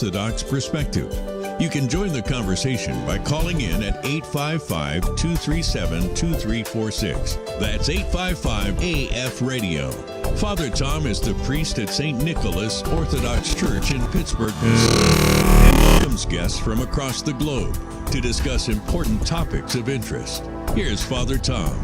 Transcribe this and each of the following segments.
Orthodox perspective. You can join the conversation by calling in at 855-237-2346. That's 855-AF-RADIO. Father Tom is the priest at St. Nicholas Orthodox Church in Pittsburgh, Missouri, and welcomes guests from across the globe to discuss important topics of interest. Here's Father Tom.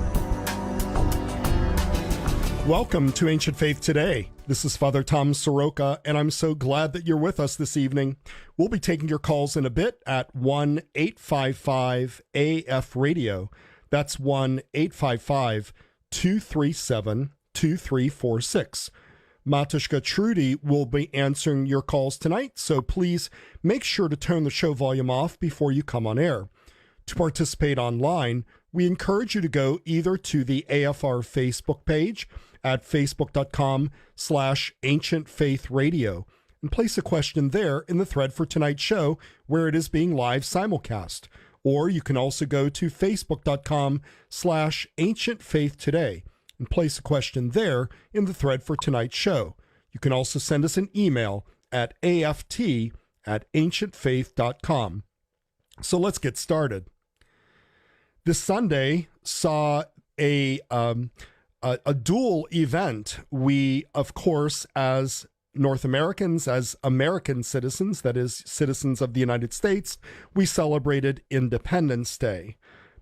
Welcome to Ancient Faith Today. This is Father Tom Soroka, and I'm so glad that you're with us this evening. We'll be taking your calls in a bit at 1-855-AF-RADIO. That's 1-855-237-2346. Matushka Trudy will be answering your calls tonight, so please make sure to turn the show volume off before you come on air. To participate online, we encourage you to go either to the AFR Facebook page at facebook.com/ancientfaithradio and place a question there in the thread for tonight's show where it is being live simulcast. Or you can also go to facebook.com/ancientfaithtoday and place a question there in the thread for tonight's show. You can also send us an email at aft@ancientfaith.com. So let's get started. This Sunday saw a dual event. We, of course, as North Americans, as American citizens, that is, citizens of the United States, we celebrated Independence Day.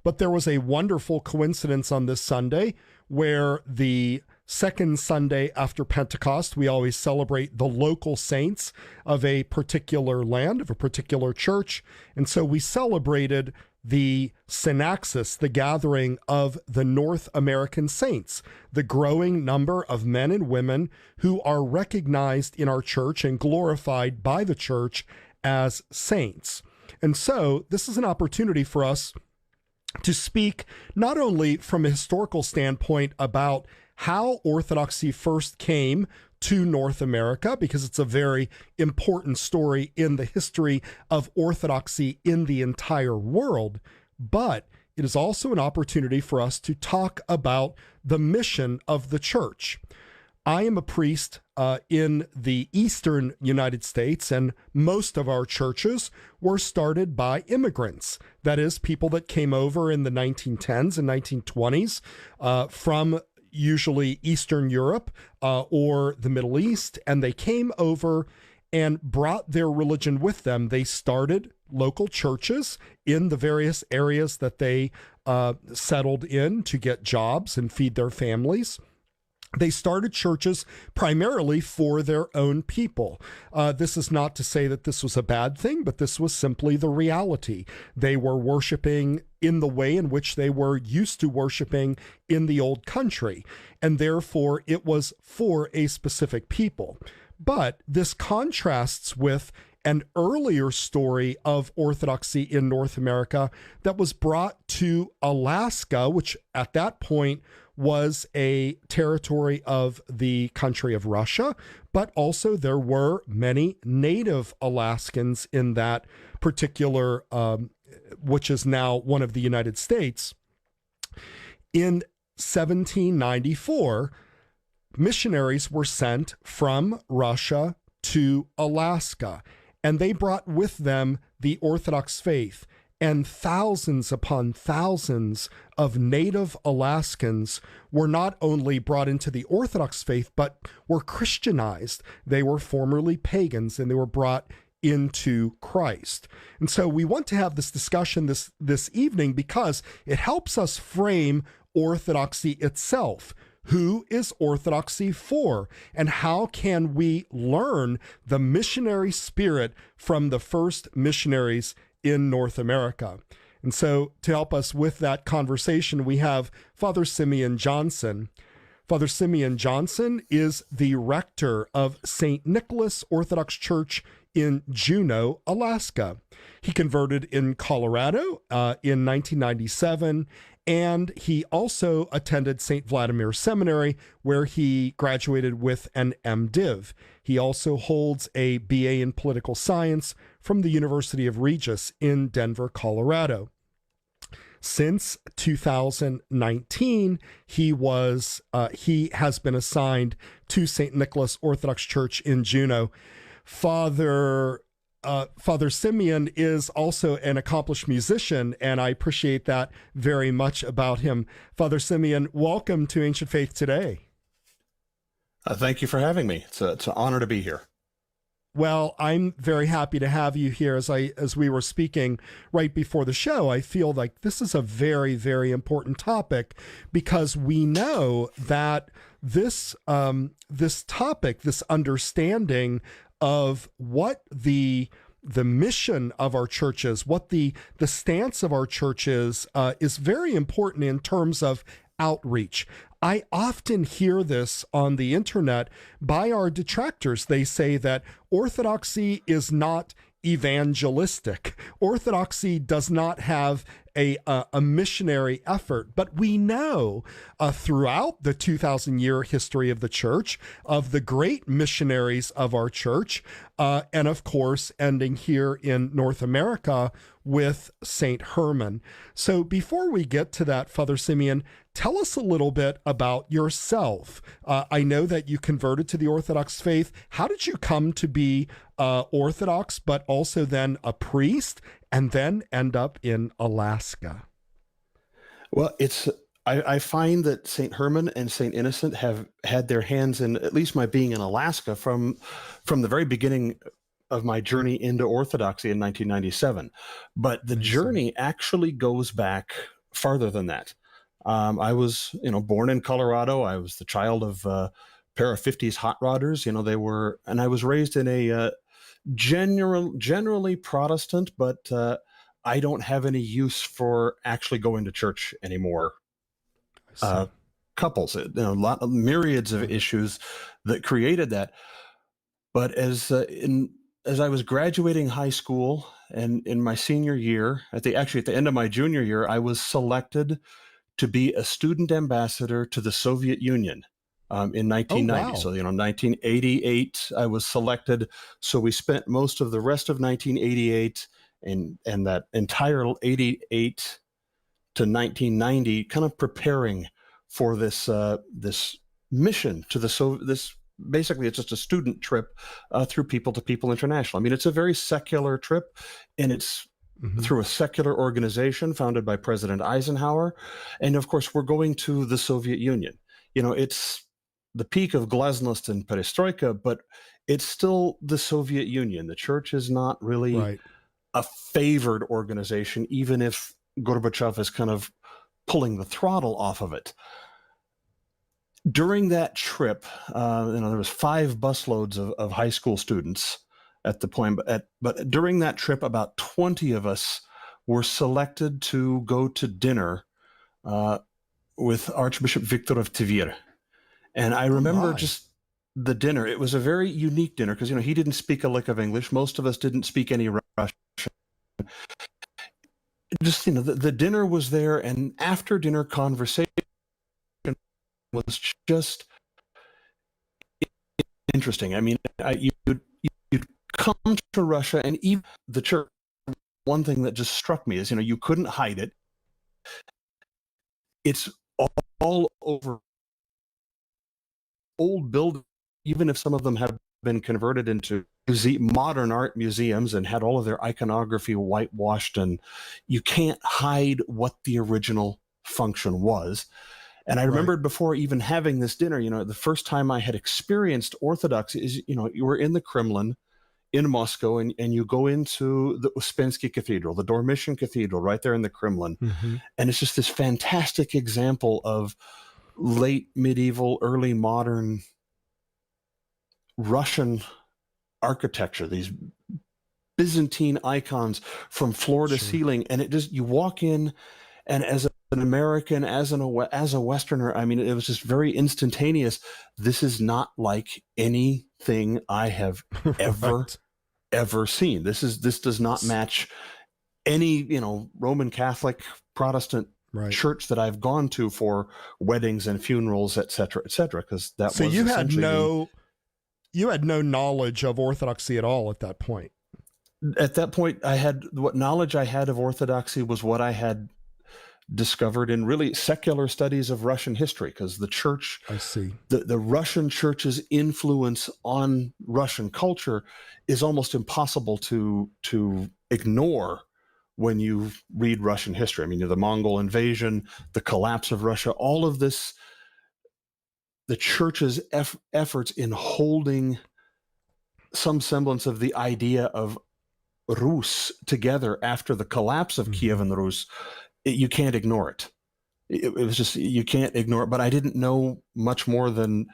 But there was a wonderful coincidence on this Sunday where the second Sunday after Pentecost, we always celebrate the local saints of a particular land, of a particular church. And so we celebrated the synaxis, the gathering of the North American saints, the growing number of men and women who are recognized in our church and glorified by the church as saints. And so this is an opportunity for us to speak not only from a historical standpoint about how Orthodoxy first came to North America, because it's a very important story in the history of Orthodoxy in the entire world, but it is also an opportunity for us to talk about the mission of the church. I am a priest in the eastern United States, and most of our churches were started by immigrants. That is, people that came over in the 1910s and 1920s from usually Eastern Europe or the Middle East, and they came over and brought their religion with them. They started local churches in the various areas that they settled in to get jobs and feed their families. They started churches primarily for their own people. This is not to say that this was a bad thing, but this was simply the reality. They were worshiping in the way in which they were used to worshiping in the old country, and therefore it was for a specific people. But this contrasts with an earlier story of Orthodoxy in North America that was brought to Alaska, which at that point was a territory of the country of Russia, but also there were many native Alaskans in that particular, which is now one of the United States. In 1794, missionaries were sent from Russia to Alaska, and they brought with them the Orthodox faith. And thousands upon thousands of native Alaskans were not only brought into the Orthodox faith, but were Christianized. They were formerly pagans, and they were brought into Christ. And so we want to have this discussion this evening because it helps us frame Orthodoxy itself. Who is Orthodoxy for? And how can we learn the missionary spirit from the first missionaries in North America? And so to help us with that conversation, we have Father Simeon Johnson. Father Simeon Johnson is the rector of St. Nicholas Orthodox Church in Juneau, Alaska. He converted in Colorado in 1997, and he also attended St. Vladimir Seminary, where he graduated with an MDiv. He also holds a BA in Political Science from the University of Regis in Denver, Colorado. Since 2019, he has been assigned to St. Nicholas Orthodox Church in Juneau. Father Father Simeon is also an accomplished musician, and I appreciate that very much about him. Father Simeon, welcome to Ancient Faith Today. Thank you for having me. It's an honor to be here. Well, I'm very happy to have you here. As we were speaking right before the show, I feel like this is a very, very important topic, because we know that this topic, this understanding of what the mission of our churches, what the stance of our churches is very important in terms of outreach. I often hear this on the internet by our detractors. They say that Orthodoxy is not evangelistic. Orthodoxy does not have a missionary effort. But we know throughout the 2,000-year history of the church, of the great missionaries of our church, and of course, ending here in North America with St. Herman. So before we get to that, Father Simeon, tell us a little bit about yourself. I know that you converted to the Orthodox faith. How did you come to be Orthodox, but also then a priest, and then end up in Alaska? Well, I find that St. Herman and St. Innocent have had their hands in at least my being in Alaska from the very beginning of my journey into Orthodoxy in 1997. But the journey actually goes back farther than that. I was, born in Colorado. I was the child of a pair of 50s hot rodders. And I was raised in a generally Protestant, but I don't have any use for actually going to church anymore. Couples, myriads of issues that created that. But as I was graduating high school and in my senior year, at the end of my junior year, I was selected to be a student ambassador to the Soviet Union in 1990. Oh, wow. So, 1988, I was selected. So we spent most of the rest of 1988 and that entire 88 to 1990 kind of preparing for this mission to this. Basically, it's just a student trip through People to People International. I mean, it's a very secular trip, and it's through a secular organization founded by President Eisenhower. And of course, we're going to the Soviet Union. It's the peak of glasnost and perestroika, but it's still the Soviet Union. The church is not really a favored organization, even if Gorbachev is kind of pulling the throttle off of it. During that trip, there was 5 busloads of high school students at the point. But during that trip, about 20 of us were selected to go to dinner with Archbishop Victor of Tver. And I remember just the dinner. It was a very unique dinner because, he didn't speak a lick of English. Most of us didn't speak any Russian. Just, the dinner was there, and after dinner conversation was just interesting. I mean, you'd come to Russia, and even the church, one thing that just struck me is, you couldn't hide it. It's all over old buildings, even if some of them have been converted into modern art museums and had all of their iconography whitewashed, and you can't hide what the original function was. And I remembered before even having this dinner, the first time I had experienced Orthodoxy is, you were in the Kremlin in Moscow, and you go into the Uspensky Cathedral, the Dormition Cathedral, right there in the Kremlin. And it's just this fantastic example of late medieval, early modern Russian architecture, these Byzantine icons from floor to ceiling. And you walk in, and as an American, as a Westerner, I mean, it was just very instantaneous. This is not like anything I have ever seen. This does not match any, Roman Catholic, Protestant church that I've gone to for weddings and funerals, et cetera, because that so was you had no knowledge of Orthodoxy at all at that point. At that point, what knowledge I had of Orthodoxy was what I had discovered in really secular studies of Russian history, because the church, I see. the Russian church's influence on Russian culture is almost impossible to ignore when you read Russian history. I mean, the Mongol invasion, the collapse of Russia, all of this, the church's efforts in holding some semblance of the idea of Rus together after the collapse of Kievan Rus, you can't ignore it. It was just, you can't ignore it. But I didn't know much more than,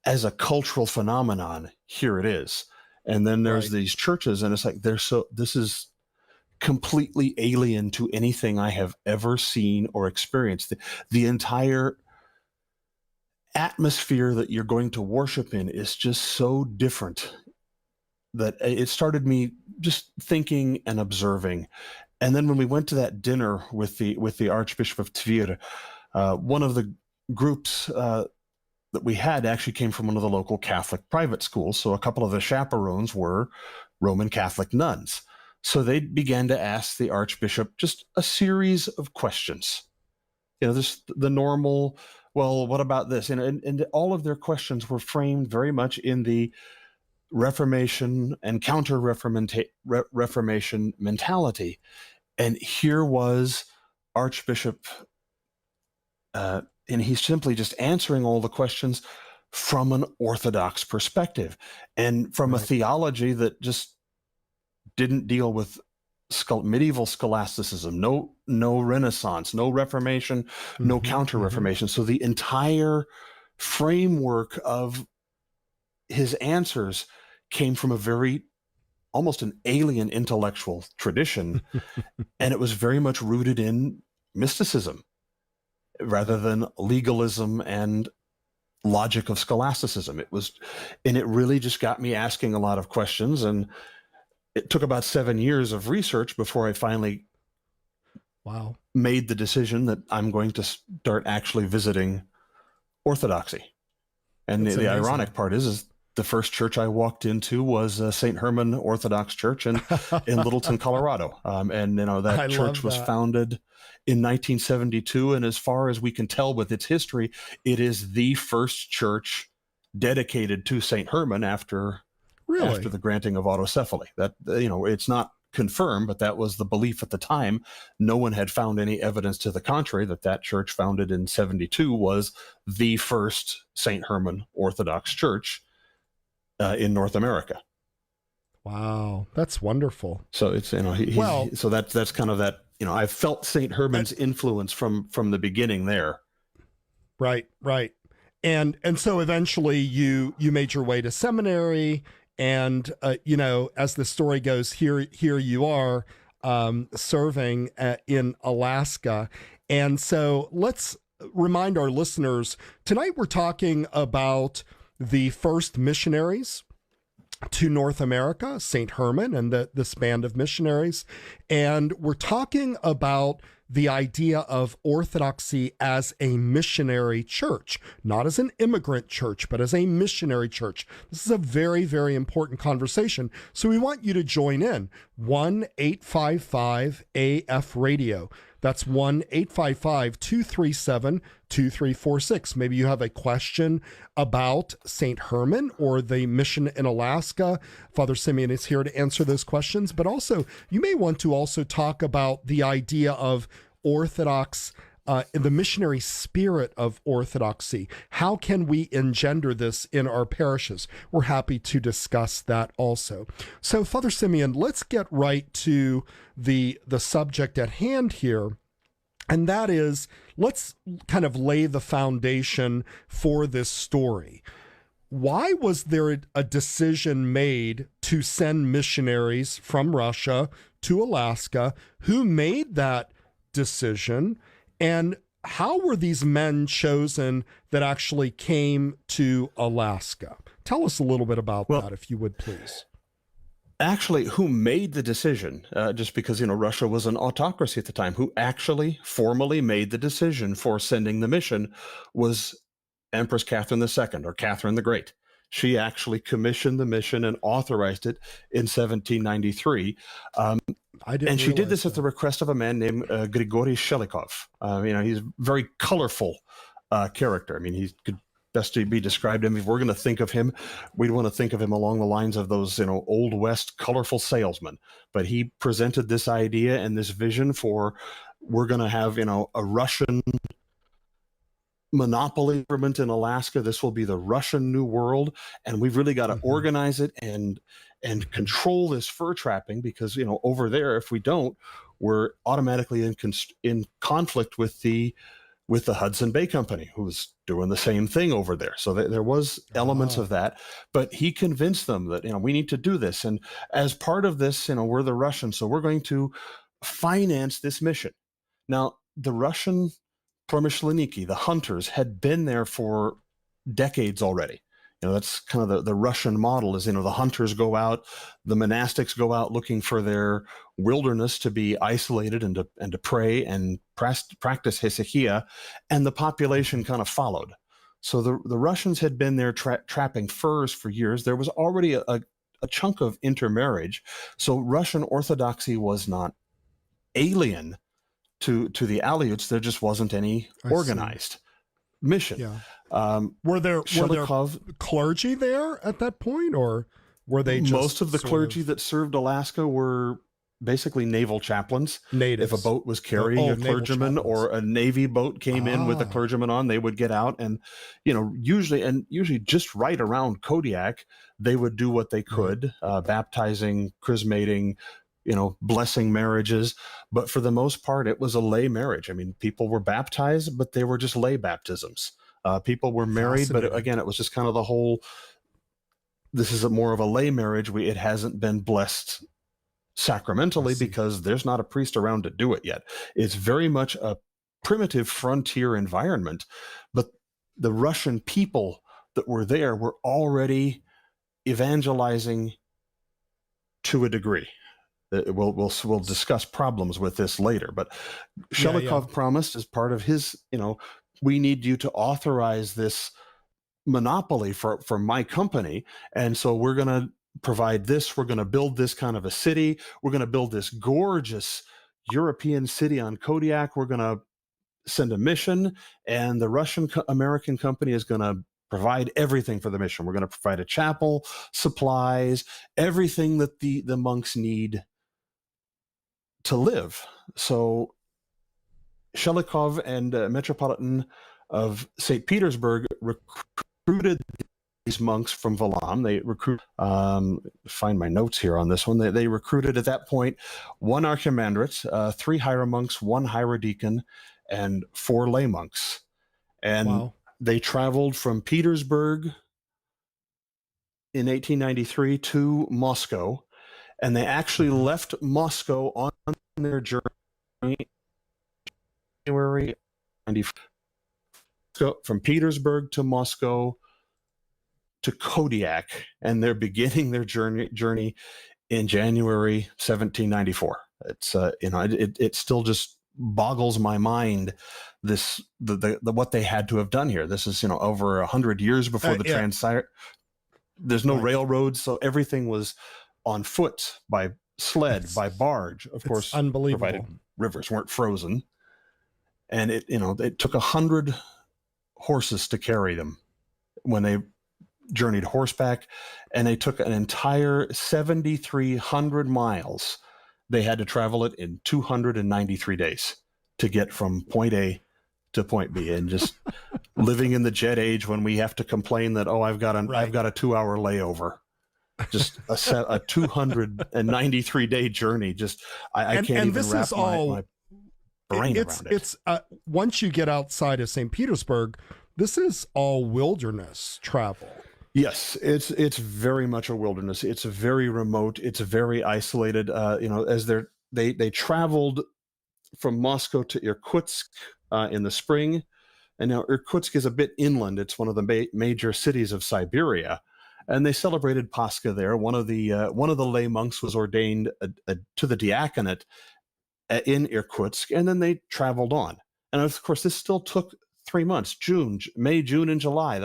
as a cultural phenomenon, here it is. And then there's these churches, and it's like, this is completely alien to anything I have ever seen or experienced. The entire atmosphere that you're going to worship in is just so different that it started me just thinking and observing. And then when we went to that dinner with the Archbishop of Tver, one of the groups that we had actually came from one of the local Catholic private schools. So a couple of the chaperones were Roman Catholic nuns. So they began to ask the Archbishop just a series of questions. This the normal, well, what about this? And all of their questions were framed very much in the Reformation and counter-Reformation mentality. And here was Archbishop, and he's simply just answering all the questions from an Orthodox perspective and from a theology that just didn't deal with medieval scholasticism, no Renaissance, no Reformation, no counter-Reformation. So the entire framework of his answers came from a very, almost an alien intellectual tradition, and it was very much rooted in mysticism rather than legalism and logic of scholasticism. And it really just got me asking a lot of questions, and it took about 7 years of research before I finally made the decision that I'm going to start actually visiting Orthodoxy. And the ironic part is the first church I walked into was St. Herman Orthodox Church in Littleton, Colorado. And that church was founded in 1972. And as far as we can tell with its history, it is the first church dedicated to St. Herman after the granting of autocephaly. That, it's not confirmed, but that was the belief at the time. No one had found any evidence to the contrary that church founded in 72 was the first St. Herman Orthodox Church in North America. Wow, that's wonderful. So it's so that's kind of that. I felt St. Herman's influence from the beginning there. Right. And so eventually you made your way to seminary, and as the story goes, here you are serving in Alaska. And so let's remind our listeners, tonight we're talking about the first missionaries to North America, St. Herman and this band of missionaries. And we're talking about the idea of Orthodoxy as a missionary church, not as an immigrant church, but as a missionary church. This is a very, very important conversation. So we want you to join in. 1-855-AF-RADIO. That's 1-855-237-2346. Maybe you have a question about St. Herman or the mission in Alaska. Father Simeon is here to answer those questions. But also, you may want to also talk about the idea of Orthodox, the missionary spirit of Orthodoxy. How can we engender this in our parishes? We're happy to discuss that also. So, Father Simeon, let's get right to the subject at hand here. And that is, let's kind of lay the foundation for this story. Why was there a decision made to send missionaries from Russia to Alaska? Who made that decision? And how were these men chosen that actually came to Alaska? Tell us a little bit about that, if you would, please. Actually, who made the decision, just because, Russia was an autocracy at the time, who actually formally made the decision for sending the mission was Empress Catherine II, or Catherine the Great. She actually commissioned the mission and authorized it in 1793. I didn't. And she did this realize at the request of a man named Grigory Shelikov. He's a very colorful character. I mean, he could best to be described him. If we're going to think of him, we'd want to think of him along the lines of those, Old West colorful salesmen. But he presented this idea and this vision for, we're going to have, a Russian monopoly government in Alaska. This will be the Russian New World, and we've really got to organize it and control this fur trapping, because over there, if we don't, we're automatically in conflict with the Hudson Bay Company, who's doing the same thing over there. So there was elements of that, but he convinced them that we need to do this, and as part of this, we're the Russians, so we're going to finance this mission. Now, the Russian Promishlenniki, the hunters, had been there for decades already. That's kind of the Russian model is, the hunters go out, the monastics go out looking for their wilderness to be isolated and to pray and practice hesychia, and the population kind of followed. So the Russians had been there trapping furs for years. There was already a chunk of intermarriage. So Russian Orthodoxy was not alien to the Aleuts. There just wasn't any organized mission. Yeah. Were there clergy there at that point, or were they just most of the clergy that served Alaska were basically naval chaplains? Natives. If a boat was carrying a clergyman or a Navy boat came in with a clergyman on, they would get out and, usually just right around Kodiak, they would do what they could, baptizing, chrismating, blessing marriages. But for the most part, it was a lay marriage. I mean, people were baptized, but they were just lay baptisms. People were married, but again, it was just kind of the whole, this is more of a lay marriage. It hasn't been blessed sacramentally because there's not a priest around to do it yet. It's very much a primitive frontier environment, but the Russian people that were there were already evangelizing to a degree. We'll discuss problems with this later, but Shelikov promised as part of his, we need you to authorize this monopoly for my company. And so we're going to provide this. We're going to build this kind of a city. We're going to build this gorgeous European city on Kodiak. We're going to send a mission, and the Russian American company is going to provide everything for the mission. We're going to provide a chapel, supplies, everything that the monks need to live. So Shelikov and Metropolitan of St. Petersburg recruited these monks from Valam. They find my notes here on this one. They recruited at that point 1 archimandrite, 3 hieromonks, 1 hierodeacon, and 4 lay monks. And they traveled from Petersburg in 1893 to Moscow, and they actually left Moscow on their journey January 94. From Petersburg to Moscow to Kodiak, and they're beginning their journey in January 1794. It's it still just boggles my mind, this the what they had to have done here. This is over 100 years before the Trans-Siberian. There's no railroads, so everything was on foot, by sled, by barge. Of course, unbelievable. Provided rivers weren't frozen, and it took 100 horses to carry them when they journeyed horseback, and they took an entire 7,300 miles. They had to travel it in 293 days to get from point A to point B, and just living in the jet age when we have to complain that, I've got a 2-hour layover. Just a 293 day journey. Just I can't even wrap my brain around it. It's once you get outside of St. Petersburg, this is all wilderness travel. Yes, it's very much a wilderness. It's very remote. It's very isolated. As they traveled from Moscow to Irkutsk in the spring, and now Irkutsk is a bit inland. It's one of the major cities of Siberia, and they celebrated Pascha there. One of the lay monks was ordained to the diaconate in Irkutsk, and then they traveled on. And of course, this still took 3 months, May, June, and July.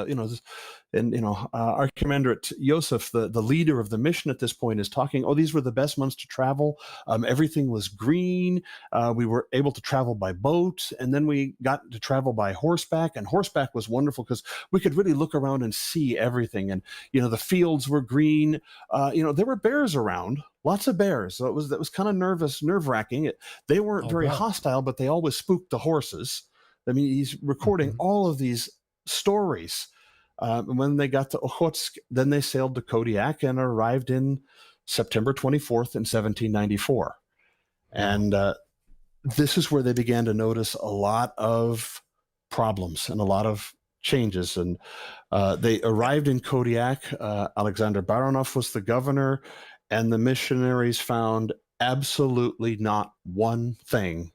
Archimandrite Yosef, the leader of the mission at this point, is talking, these were the best months to travel. Everything was green. We were able to travel by boat, and then we got to travel by horseback, and horseback was wonderful because we could really look around and see everything. And, the fields were green. There were bears around, lots of bears. So that was kind of nerve-wracking. They weren't very hostile, but they always spooked the horses. I mean, he's recording all of these stories. When they got to Okhotsk, then they sailed to Kodiak and arrived in September 24th in 1794. And this is where they began to notice a lot of problems and a lot of changes. And they arrived in Kodiak. Alexander Baranov was the governor, and the missionaries found absolutely not one thing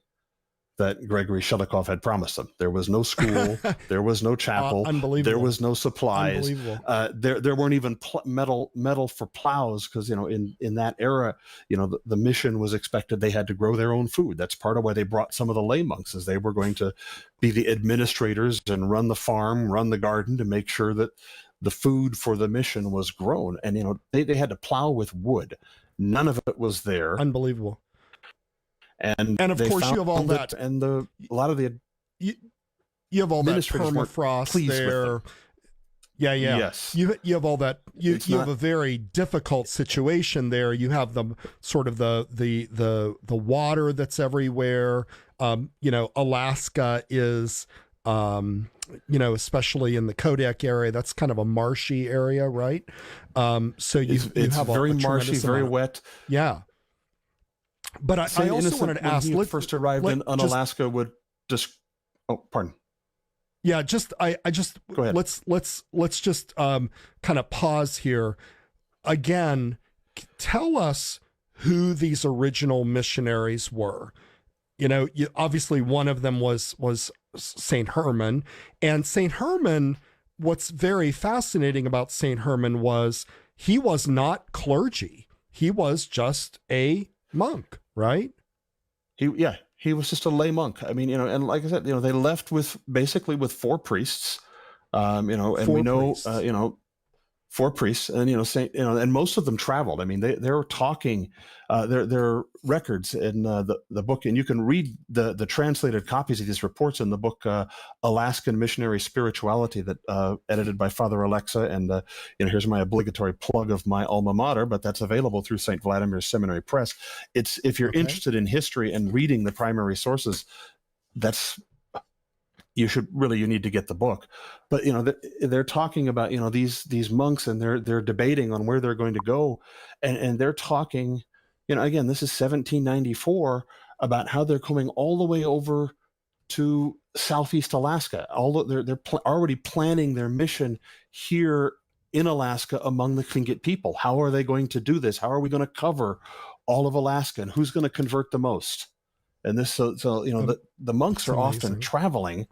that Gregory Shelikov had promised them. There was no school, there was no chapel, there was no supplies. There weren't even metal for plows because, in that era, the mission was expected they had to grow their own food. That's part of why they brought some of the lay monks, as they were going to be the administrators and run the farm, run the garden to make sure that the food for the mission was grown. And, they had to plow with wood. None of it was there. Unbelievable. And of course you have all that, and a lot of the you have all that permafrost there. Yeah. Yes. You have all that. You have a very difficult situation there. You have the sort of the water that's everywhere. Alaska is, especially in the Kodiak area, that's kind of a marshy area, right? So you have very marshy, very wet. Yeah. But I also wanted to ask, when he first arrived in Alaska, would just, pardon. Yeah, I go ahead. Let's just kind of pause here. Again, tell us who these original missionaries were. Obviously one of them was St. Herman, and St. Herman, what's very fascinating about St. Herman was he was not clergy. He was just a monk, right? He was just a lay monk. I mean, and like I said, they left with 4 priests, and we know, 4 priests, and and most of them traveled. I mean, they were talking. Their records in the book, and you can read the translated copies of these reports in the book Alaskan Missionary Spirituality, that edited by Father Alexa. And here's my obligatory plug of my alma mater, but that's available through St. Vladimir's Seminary Press. It's if you're interested in history and reading the primary sources, you need to get the book. But they're talking about these monks, and they're debating on where they're going to go, and they're talking, again, this is 1794, about how they're coming all the way over to Southeast Alaska. They're already planning their mission here in Alaska among the Tlingit people. How are they going to do this? How are we going to cover all of Alaska, and who's going to convert the most? And this, the monks are often traveling,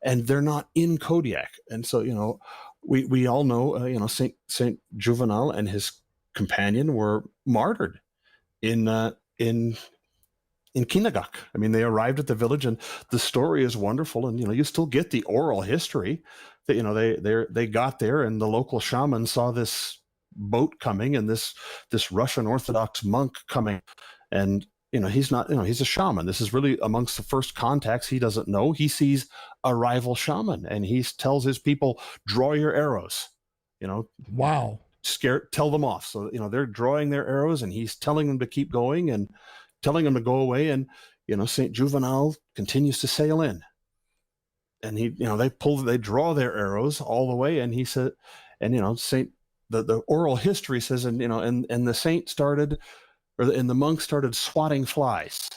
and they're not in Kodiak. And so, we all know, Saint Juvenal and his companion were martyred in Kinagak. I mean, they arrived at the village, and the story is wonderful. And you still get the oral history that they got there, and the local shaman saw this boat coming, and this Russian Orthodox monk coming, and he's not, he's a shaman. This is really amongst the first contacts. He doesn't know. He sees a rival shaman, and he tells his people, draw your arrows, Wow. Tell them off. So, they're drawing their arrows, and he's telling them to keep going and telling them to go away. And, St. Juvenal continues to sail in, and they draw their arrows all the way. And he said, and, the oral history says, and the saint started, and the monk started swatting flies,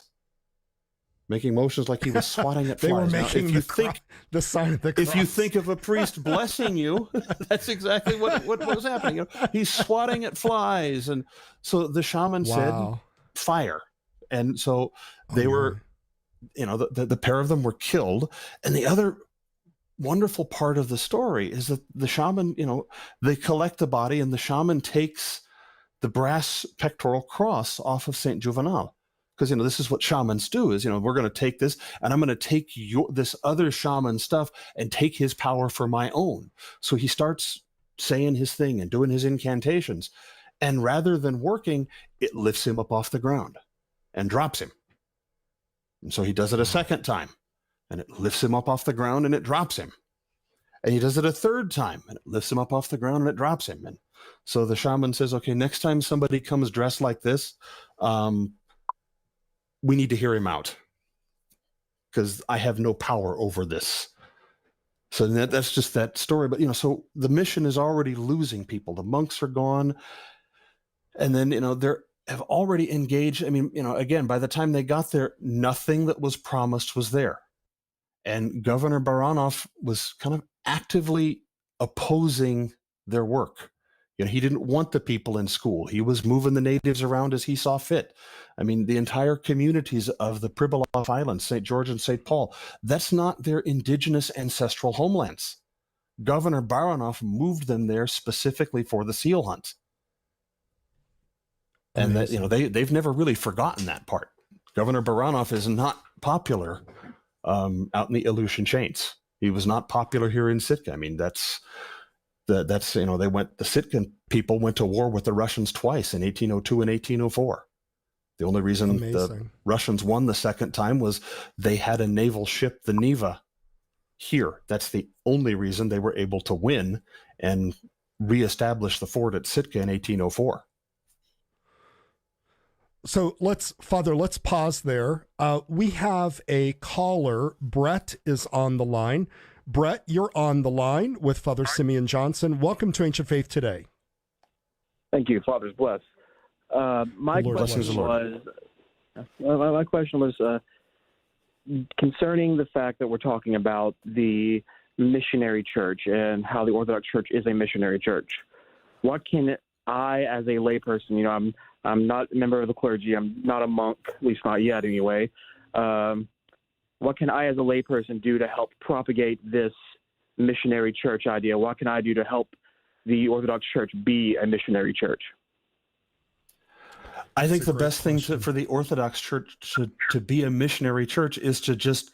making motions like he was swatting at flies. They were making the sign of the cross. If you think of a priest blessing you, that's exactly what was happening. He's swatting at flies. And so the shaman said, fire. And so they were, the pair of them were killed. And the other wonderful part of the story is that the shaman, they collect the body, and the shaman takes the brass pectoral cross off of St. Juvenal, because this is what shamans do, is we're going to take this, and I'm going to take this other shaman stuff and take his power for my own. So he starts saying his thing and doing his incantations, and rather than working, it lifts him up off the ground and drops him. And so he does it a second time, and it lifts him up off the ground and it drops him. And he does it a third time, and it lifts him up off the ground and it drops him. And so the shaman says, okay, next time somebody comes dressed like this, we need to hear him out, because I have no power over this. So that's just that story. But, so the mission is already losing people. The monks are gone. And then, they have already engaged. I mean, again, by the time they got there, nothing that was promised was there. And Governor Baranov was kind of actively opposing their work. He didn't want the people in school. He was moving the natives around as he saw fit. I mean, the entire communities of the Pribilof Islands, St. George and St. Paul, that's not their indigenous ancestral homelands. Governor Baranov moved them there specifically for the seal hunt. And that, they've never really forgotten that part. Governor Baranov is not popular out in the Aleutian Chains. He was not popular here in Sitka. I mean, the Sitkan people went to war with the Russians twice, in 1802 and 1804. The only reason the Russians won the second time was they had a naval ship, the Neva, here. That's the only reason they were able to win and reestablish the fort at Sitka in 1804. So let's pause there. We have a caller. Brett is on the line. Brett, you're on the line with Father Simeon Johnson. Welcome to Ancient Faith Today. Thank you. Father's bless. My question was concerning the fact that we're talking about the missionary church and how the Orthodox Church is a missionary church. What can I, as a layperson, I'm not a member of the clergy, I'm not a monk, at least not yet anyway. What can I, as a layperson, do to help propagate this missionary church idea? What can I do to help the Orthodox Church be a missionary church? I think the best thing for the Orthodox Church to be a missionary church is to just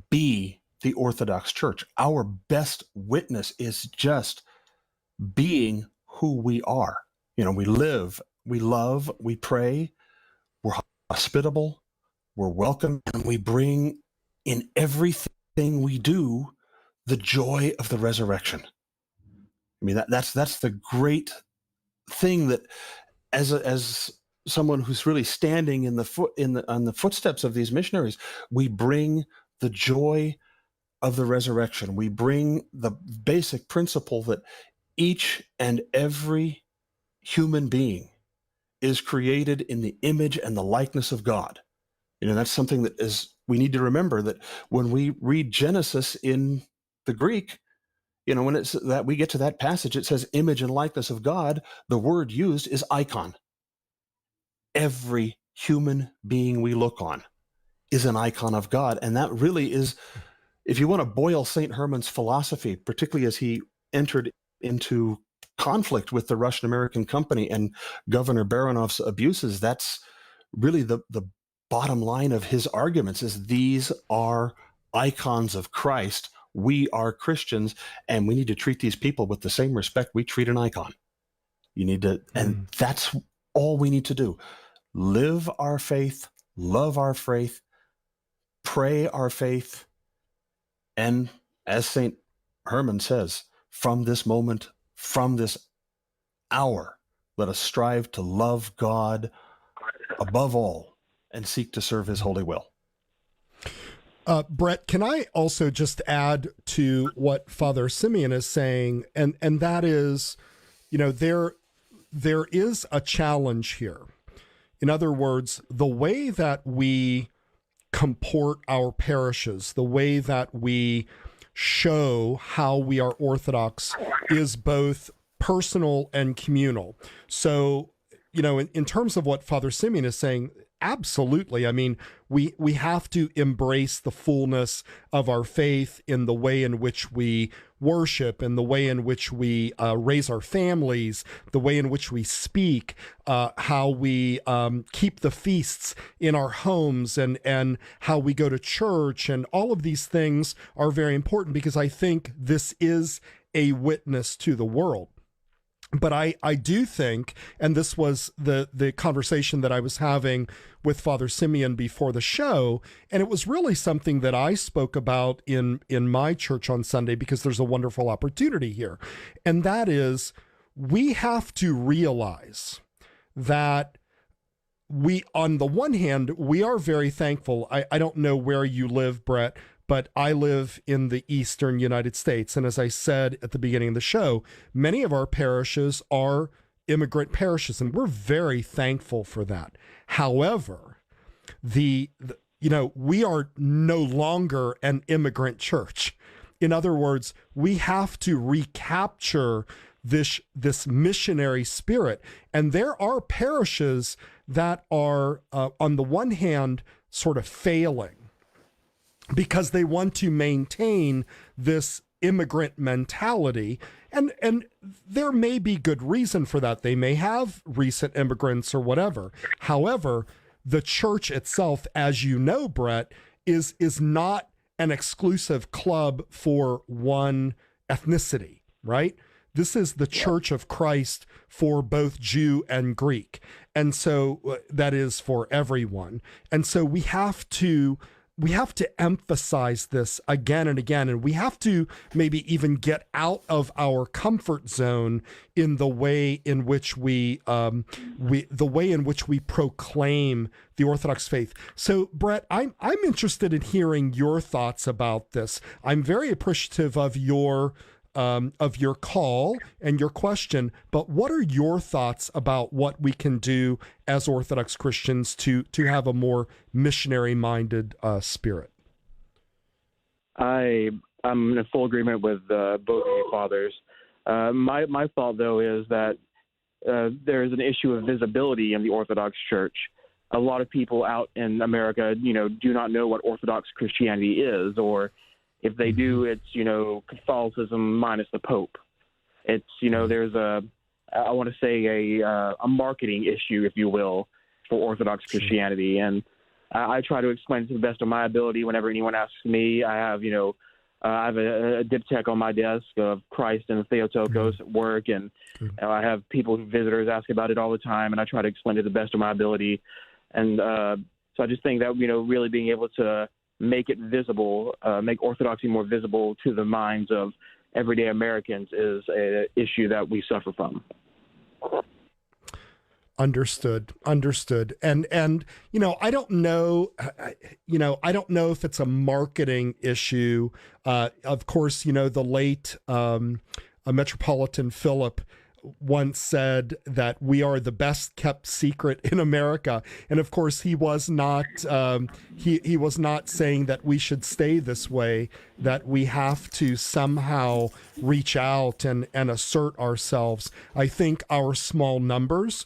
be the Orthodox Church. Our best witness is just being who we are. We live, we love, we pray, we're hospitable, we're welcome, and we bring in everything we do the joy of the resurrection. I mean, that's the great thing, that as someone who's really standing on the footsteps of these missionaries, we bring the joy of the resurrection. We bring the basic principle that each and every human being is created in the image and the likeness of God. That's something that we need to remember, that when we read Genesis in the Greek, when it's that we get to that passage, it says image and likeness of God. The word used is icon. Every human being we look on is an icon of God. And that really is, if you want to boil St. Herman's philosophy, particularly as he entered into conflict with the Russian American company and Governor Baranov's abuses, that's really the bottom line of his arguments, is these are icons of Christ. We are Christians, and we need to treat these people with the same respect we treat an icon. And that's all we need to do. Live our faith, love our faith, pray our faith, and as St. Herman says, from this moment, from this hour, let us strive to love God above all and seek to serve his holy will. Brett, can I also just add to what Father Simeon is saying? And that is, there is a challenge here. In other words, the way that we comport our parishes, the way that we show how we are Orthodox, is both personal and communal. So, in terms of what Father Simeon is saying, absolutely. I mean, we have to embrace the fullness of our faith in the way in which we worship, in the way in which we raise our families, the way in which we speak, how we keep the feasts in our homes, and how we go to church, and all of these things are very important, because I think this is a witness to the world. But I do think, and this was the conversation that I was having with Father Simeon before the show, and it was really something that I spoke about in my church on Sunday, because there's a wonderful opportunity here. And that is, we have to realize that we, on the one hand, we are very thankful. I don't know where you live, Brett, but I live in the eastern United States. And as I said at the beginning of the show, many of our parishes are immigrant parishes, and we're very thankful for that. However, we are no longer an immigrant church. In other words, we have to recapture this missionary spirit. And there are parishes that are, on the one hand, sort of failing, because they want to maintain this immigrant mentality. And there may be good reason for that. They may have recent immigrants or whatever. However, the church itself, as you know, Brett, is not an exclusive club for one ethnicity, right? This is the Church of Christ for both Jew and Greek. And so that is for everyone. And so we have to emphasize this again and again, and we have to maybe even get out of our comfort zone in the way in which we proclaim the Orthodox faith. So, Brett, I'm interested in hearing your thoughts about this. I'm very appreciative of your call and your question, but what are your thoughts about what we can do as Orthodox Christians to have a more missionary-minded spirit? I'm in full agreement with both of you fathers. My thought, though, is that there is an issue of visibility in the Orthodox Church. A lot of people out in America, do not know what Orthodox Christianity is, or if they do, it's, Catholicism minus the Pope. It's, there's a marketing issue, if you will, for Orthodox Christianity. And I try to explain it to the best of my ability whenever anyone asks me. I have, I have a diptych on my desk of Christ and the Theotokos at work, and I have visitors ask about it all the time, and I try to explain it to the best of my ability. And so I just think that, really being able to make it visible, make Orthodoxy more visible to the minds of everyday Americans is an issue that we suffer from. Understood. And I don't know, I don't know if it's a marketing issue. Of course, the late Metropolitan Philip once said that we are the best kept secret in America. And of course, he was not he was not saying that we should stay this way, that we have to somehow reach out and assert ourselves. I think our small numbers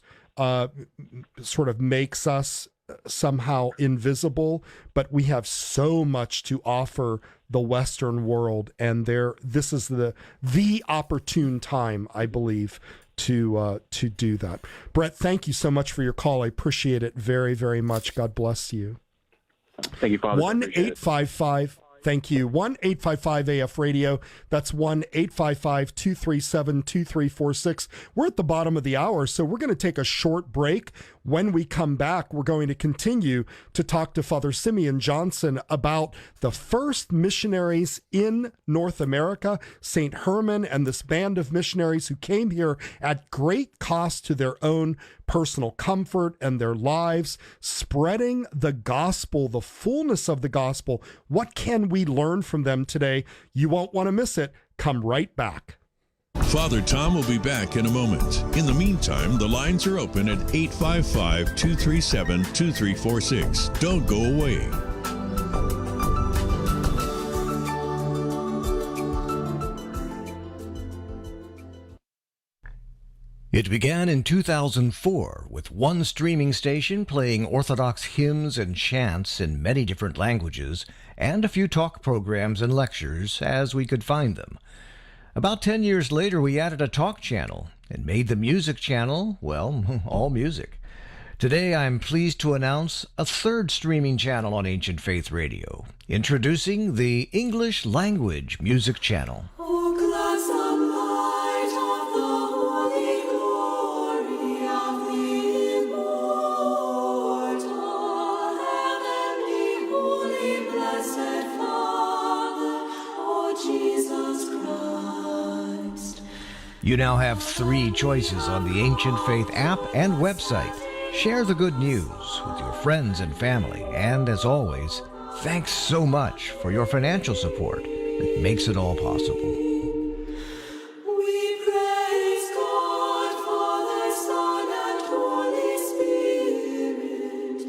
sort of makes us somehow invisible, but we have so much to offer the Western world, and this is the opportune time, I believe, to do that. Brett, thank you so much for your call. I appreciate it very, very much. God bless you. Thank you, Father. 1-855. Thank you. 1-855-AF radio. That's 1-855-237-2346. We're at the bottom of the hour, so we're going to take a short break. When we come back, we're going to continue to talk to Father Simeon Johnson about the first missionaries in North America, St. Herman, and this band of missionaries who came here at great cost to their own personal comfort and their lives, spreading the gospel, the fullness of the gospel. What can we learn from them today? You won't want to miss it. Come right back. Father Tom will be back in a moment. In the meantime, the lines are open at 855-237-2346. Don't go away. It began in 2004 with one streaming station playing Orthodox hymns and chants in many different languages, and a few talk programs and lectures as we could find them. About 10 years later, we added a talk channel and made the music channel, well, all music. Today, I'm pleased to announce a third streaming channel on Ancient Faith Radio, introducing the English Language Music Channel. O gladsome light of the holy glory of the immortal, heavenly, holy, blessed Father, O Jesus Christ. You now have 3 choices on the Ancient Faith app and website. Share the good news with your friends and family, and as always, thanks so much for your financial support that makes it all possible. We praise God for the Son and Holy Spirit,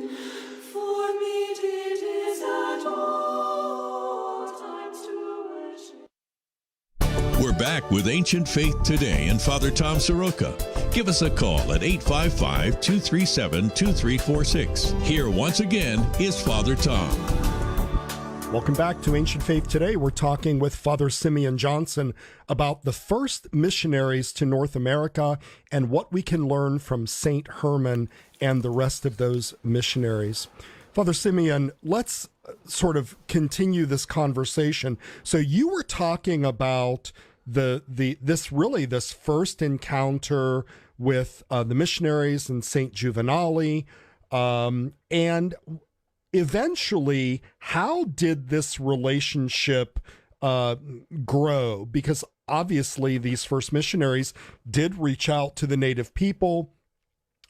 for meet it is at all times to worship. We're back with Ancient Faith Today and Father Tom Soroka. Give us a call at 855-237-2346. Here once again is Father Tom. Welcome back to Ancient Faith Today. We're talking with Father Simeon Johnson about the first missionaries to North America and what we can learn from St. Herman and the rest of those missionaries. Father Simeon, let's sort of continue this conversation. So you were talking about this first encounter with the missionaries in St. Juvenali, and eventually, how did this relationship grow? Because obviously these first missionaries did reach out to the native people.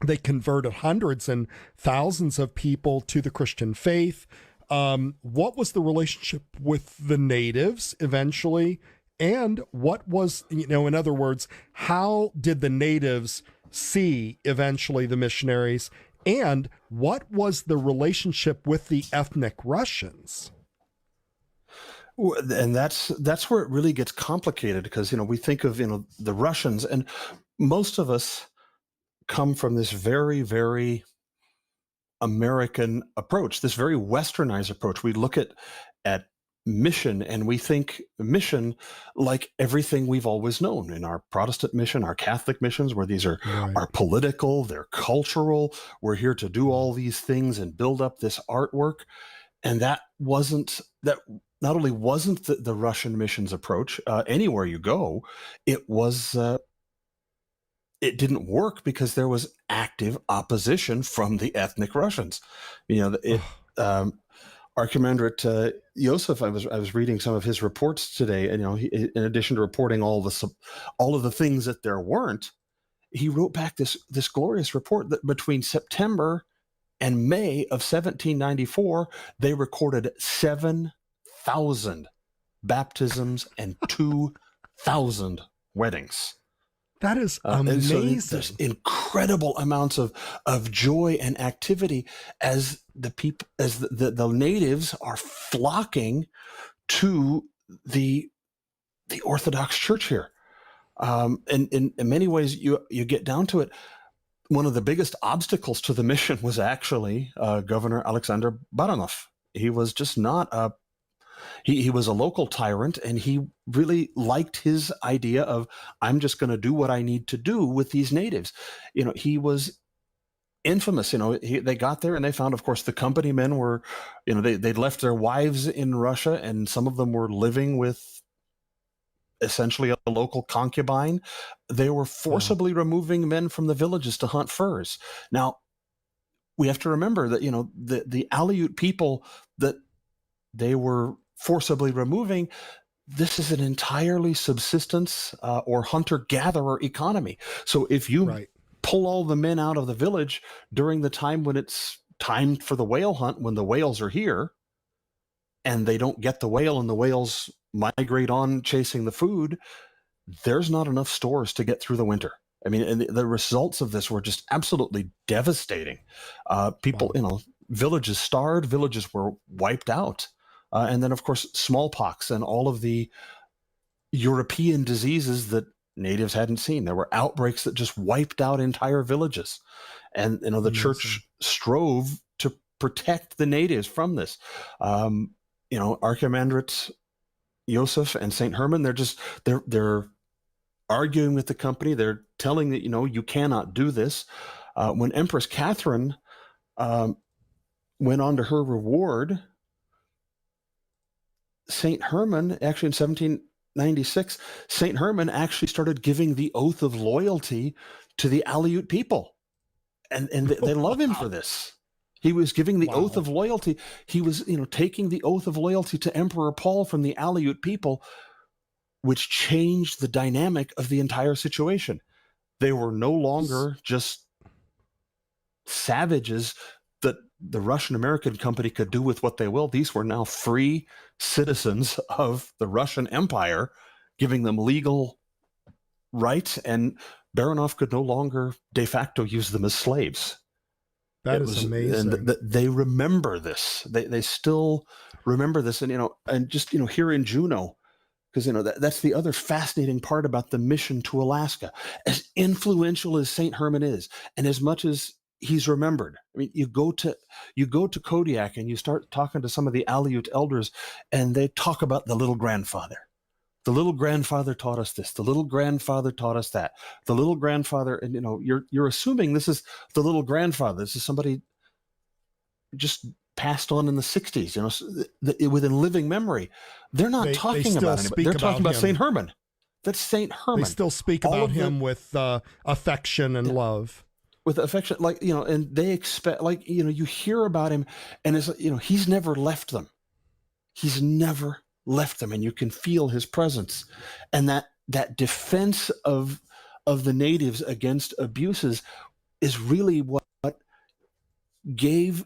They converted hundreds and thousands of people to the Christian faith. What was the relationship with the natives eventually? And what was, in other words, how did the natives see eventually the missionaries? And what was the relationship with the ethnic Russians? And that's where it really gets complicated, because we think of the Russians, and most of us come from this very, very American approach, this very westernized approach. We look at mission, and we think mission like everything we've always known in our Protestant mission, our Catholic missions, where these are political, they're cultural. We're here to do all these things and build up this artwork. And that not only wasn't the Russian missions approach. Anywhere you go, it didn't work because there was active opposition from the ethnic Russians. Archimandrite Yosef, I was reading some of his reports today, and he, in addition to reporting all of the things that there weren't, he wrote back this glorious report that between September and May of 1794, they recorded 7,000 baptisms and 2,000 weddings. That is amazing. So there's incredible amounts of joy and activity as the natives are flocking to the Orthodox Church here. And in many ways, you get down to it, one of the biggest obstacles to the mission was actually Governor Alexander Baranov. He was just not he was a local tyrant, and he really liked his idea of, I'm just going to do what I need to do with these natives. He was infamous. They got there and they found, of course, the company men were, they'd left their wives in Russia, and some of them were living with essentially a local concubine. They were forcibly removing men from the villages to hunt furs. Now, we have to remember that, the Aleut people that they were forcibly removing, this is an entirely subsistence or hunter-gatherer economy. So if you pull all the men out of the village during the time when it's time for the whale hunt, when the whales are here, and they don't get the whale and the whales migrate on chasing the food, there's not enough stores to get through the winter. I mean, and the results of this were just absolutely devastating. Villages starved, villages were wiped out. And then, of course, smallpox and all of the European diseases that natives hadn't seen. There were outbreaks that just wiped out entire villages. And, the Amazing. church strove to protect the natives from this. Archimandrite Joseph and St. Herman, they're arguing with the company. They're telling that, you cannot do this. When Empress Catherine went on to her reward, St. Herman, actually in 1796, St. Herman actually started giving the oath of loyalty to the Aleut people. And they love him for this. He was giving the oath of loyalty. He was, taking the oath of loyalty to Emperor Paul from the Aleut people, which changed the dynamic of the entire situation. They were no longer just savages that the Russian American company could do with what they will. These were now free citizens of the Russian Empire, giving them legal rights, and Baranov could no longer de facto use them as slaves. That is amazing. And they remember this. They still remember this. And just, here in Juneau, because, that's the other fascinating part about the mission to Alaska. As influential as St. Herman is, and as much as he's remembered, I mean, you go to Kodiak and you start talking to some of the Aleut elders, and they talk about the little grandfather. The little grandfather taught us this. The little grandfather taught us that. The little grandfather, and you're assuming this is the little grandfather. This is somebody just passed on in the 60s, within living memory. They're not talking about anybody. They're talking about St. Herman. That's St. Herman. They still speak about him with affection and love. With affection, and they expect, you hear about him, and it's, he's never left them. He's never left them, and you can feel his presence. And that defense of the natives against abuses is really what gave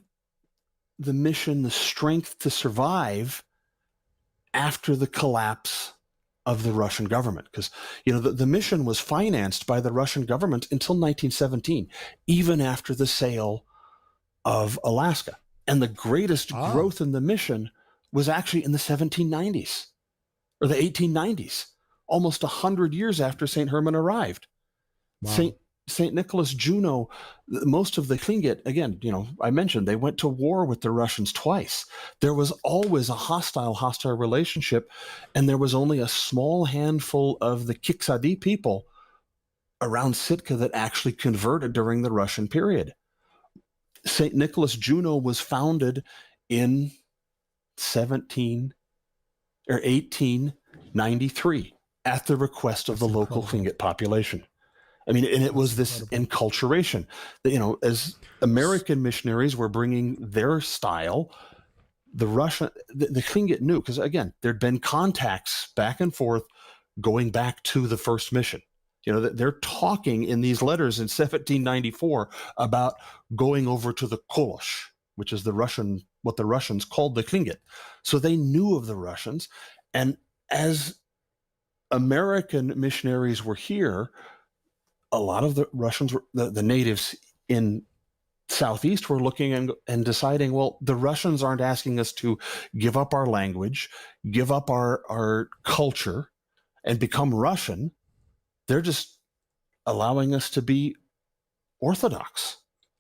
the mission the strength to survive after the collapse of the Russian government. Because, the mission was financed by the Russian government until 1917, even after the sale of Alaska. And the greatest growth in the mission was actually in the 1790s or the 1890s, almost 100 years after St. Herman arrived. Wow. St. Nicholas Juneau, most of the Tlingit, again, I mentioned they went to war with the Russians twice. There was always a hostile relationship, and there was only a small handful of the Kiksadi people around Sitka that actually converted during the Russian period. St. Nicholas Juneau was founded in 1893 at the request of the local Tlingit population. I mean, and it was this enculturation that, as American missionaries were bringing their style, the Tlingit knew, because again, there'd been contacts back and forth going back to the first mission. They're talking in these letters in 1794 about going over to the Kolosh, which is what the Russians called the Tlingit. So they knew of the Russians. And as American missionaries were here, a lot of the Russians, the natives in Southeast, were looking and deciding, well, the Russians aren't asking us to give up our language, give up our culture, and become Russian. They're just allowing us to be Orthodox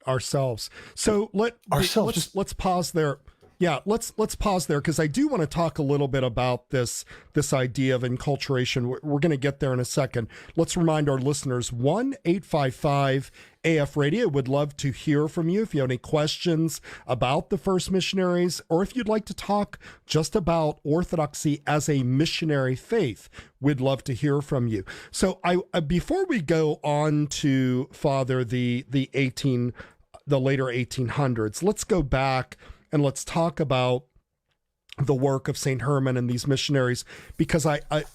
ourselves. So let's pause there. Yeah, let's pause there, because I do want to talk a little bit about this idea of enculturation. We're going to get there in a second. Let's remind our listeners, 1-855-AF Radio. Would love to hear from you if you have any questions about the first missionaries, or if you'd like to talk just about Orthodoxy as a missionary faith. We'd love to hear from you. So before we go on to, Father, the later 1800s, let's go back and let's talk about the work of St. Herman and these missionaries, because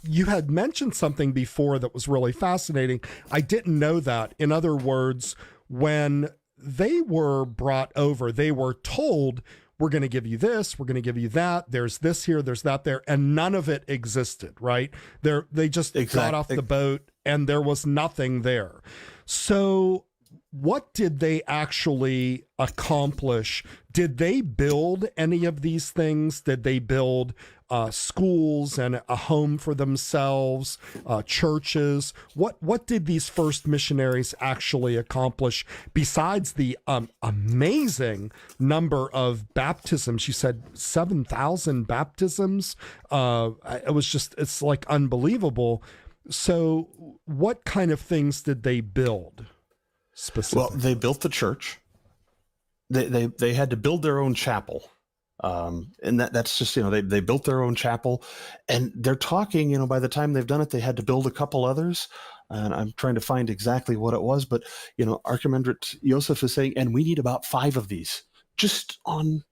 you had mentioned something before that was really fascinating. I didn't know that. In other words, when they were brought over, they were told, we're going to give you this, we're going to give you that, there's this here, there's that there, and none of it existed, right? They just got off the boat and there was nothing there. So what did they actually accomplish? Did they build any of these things? Did they build schools and a home for themselves, churches? What did these first missionaries actually accomplish besides the amazing number of baptisms? You said 7,000 baptisms. It's like unbelievable. So what kind of things did they build specifically? Well, they built the church. They had to build their own chapel. And that's just, they built their own chapel, and they're talking, by the time they've done it, they had to build a couple others. And I'm trying to find exactly what it was, but, Archimandrite Joseph is saying, and we need about 5 of these just on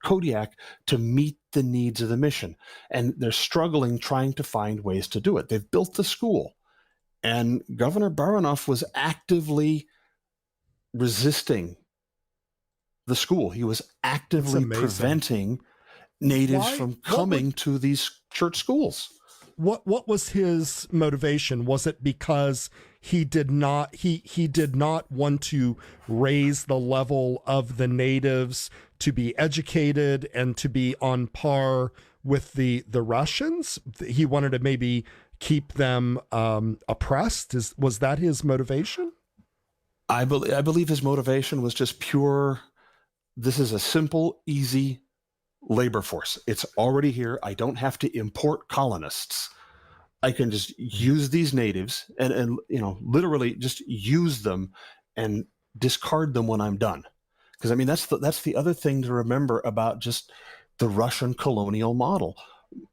Kodiak to meet the needs of the mission. And they're struggling trying to find ways to do it. They've built the school, and Governor Baranov was actively resisting the school. He was actively preventing natives from coming to these church schools. What was his motivation? Was it because he did not want to raise the level of the natives to be educated and to be on par with the Russians? He wanted to maybe keep them oppressed. Was that his motivation? I believe his motivation was just pure. This is a simple, easy labor force. It's already here. I don't have to import colonists. I can just use these natives and literally just use them and discard them when I'm done. Because that's the other thing to remember about just the Russian colonial model.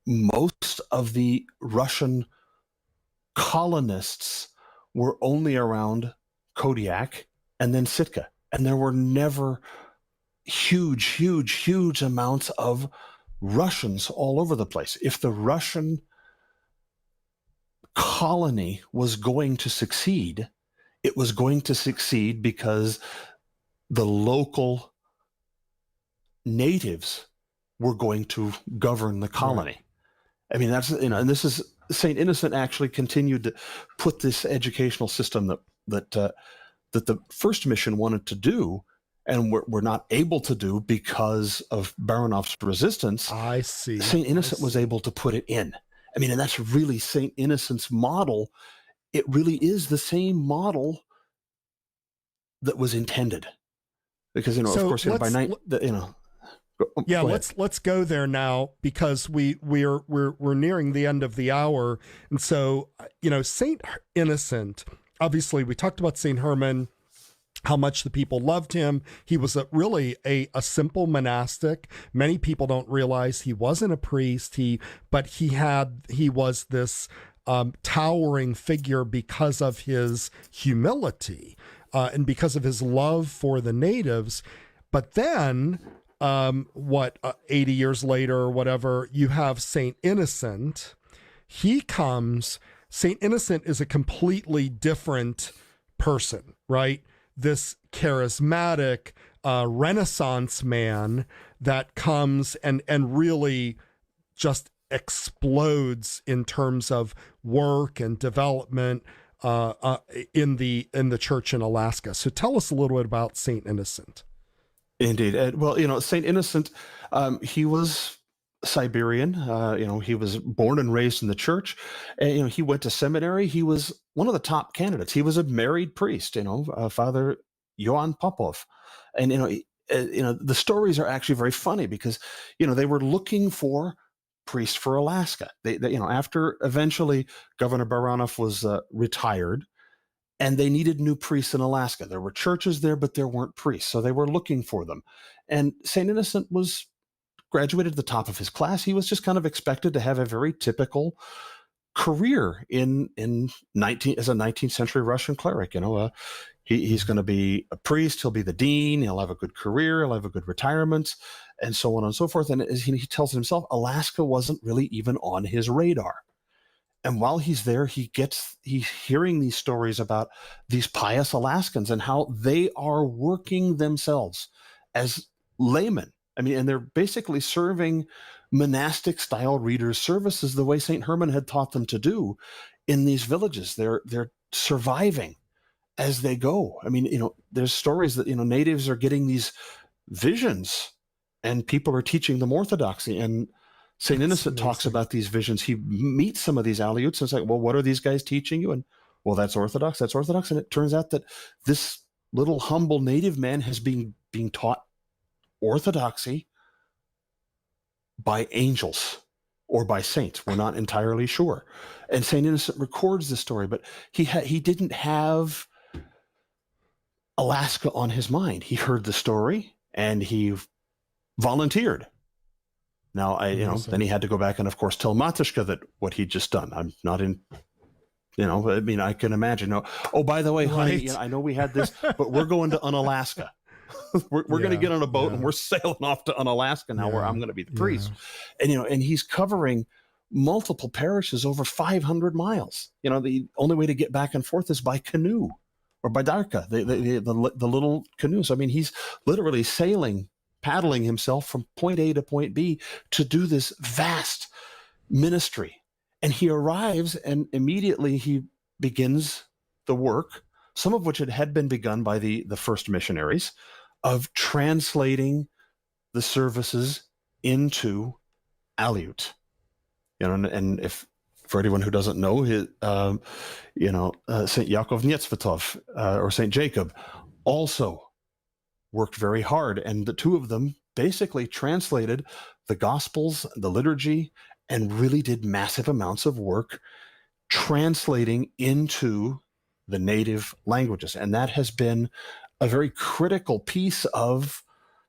Most of the Russian colonists were only around Kodiak and then Sitka, and there were never huge amounts of Russians all over the place. If the Russian colony was going to succeed, it was going to succeed because the local natives were going to govern the colony. Right. That's, and this is, St. Innocent actually continued to put this educational system that the first mission wanted to do, and we're not able to do because of Baranov's resistance. I see. St. Innocent was able to put it in. And that's really St. Innocent's model. It really is the same model that was intended. Because, of course, by night, yeah, let's go there now, because we're nearing the end of the hour. And so, St. Innocent, obviously we talked about St. Herman, how much the people loved him. He was really a simple monastic. Many people don't realize he wasn't a priest. He was this towering figure because of his humility and because of his love for the natives. But then, 80 years later or whatever, you have St. Innocent. He comes. St. Innocent is a completely different person, right? This charismatic Renaissance man that comes and really just explodes in terms of work and development in the church in Alaska. So tell us a little bit about St. Innocent. Indeed. Well, St. Innocent, he was Siberian. He was born and raised in the church. And, he went to seminary. He was one of the top candidates. He was a married priest, Father Johann Popov. And, the stories are actually very funny because, they were looking for priests for Alaska. They after eventually Governor Baranov was retired, and they needed new priests in Alaska. There were churches there, but there weren't priests. So they were looking for them. And St. Innocent was graduated at the top of his class. He was just kind of expected to have a very typical career as a 19th century Russian cleric. He's going to be a priest. He'll be the dean. He'll have a good career. He'll have a good retirement, and so on and so forth. And as he tells himself, Alaska wasn't really even on his radar. And while he's there, he's hearing these stories about these pious Alaskans and how they are working themselves as laymen. And they're basically serving monastic style readers' services the way St. Herman had taught them to do in these villages. They're surviving as they go. I mean, there's stories that, natives are getting these visions and people are teaching them orthodoxy. And St. Innocent talks about these visions. He meets some of these Aleuts and it's like, well, what are these guys teaching you? And well, that's Orthodox. And it turns out that this little humble native man has been being taught orthodoxy by angels or by saints. We're not entirely sure. And St. Innocent records this story, but he didn't have Alaska on his mind. He heard the story and he volunteered. Now, then he had to go back and, of course, tell Matushka that what he'd just done. I'm not in, I mean, I can imagine. Oh, by the way, honey, I know we had this, but we're going to Unalaska. we're going to get on a boat and we're sailing off to Unalaska now, where I'm going to be the priest. And, and he's covering multiple parishes over 500 miles. The only way to get back and forth is by canoe or by darka, the little canoes. I mean, he's literally paddling himself from point A to point B to do this vast ministry. And he arrives and immediately he begins the work, some of which had been begun by the first missionaries, of translating the services into Aleut. And if for anyone who doesn't know, St. Yakov Nietsvetov or St. Jacob also worked very hard. And the two of them basically translated the Gospels, the liturgy, and really did massive amounts of work translating into the native languages. And that has been a very critical piece of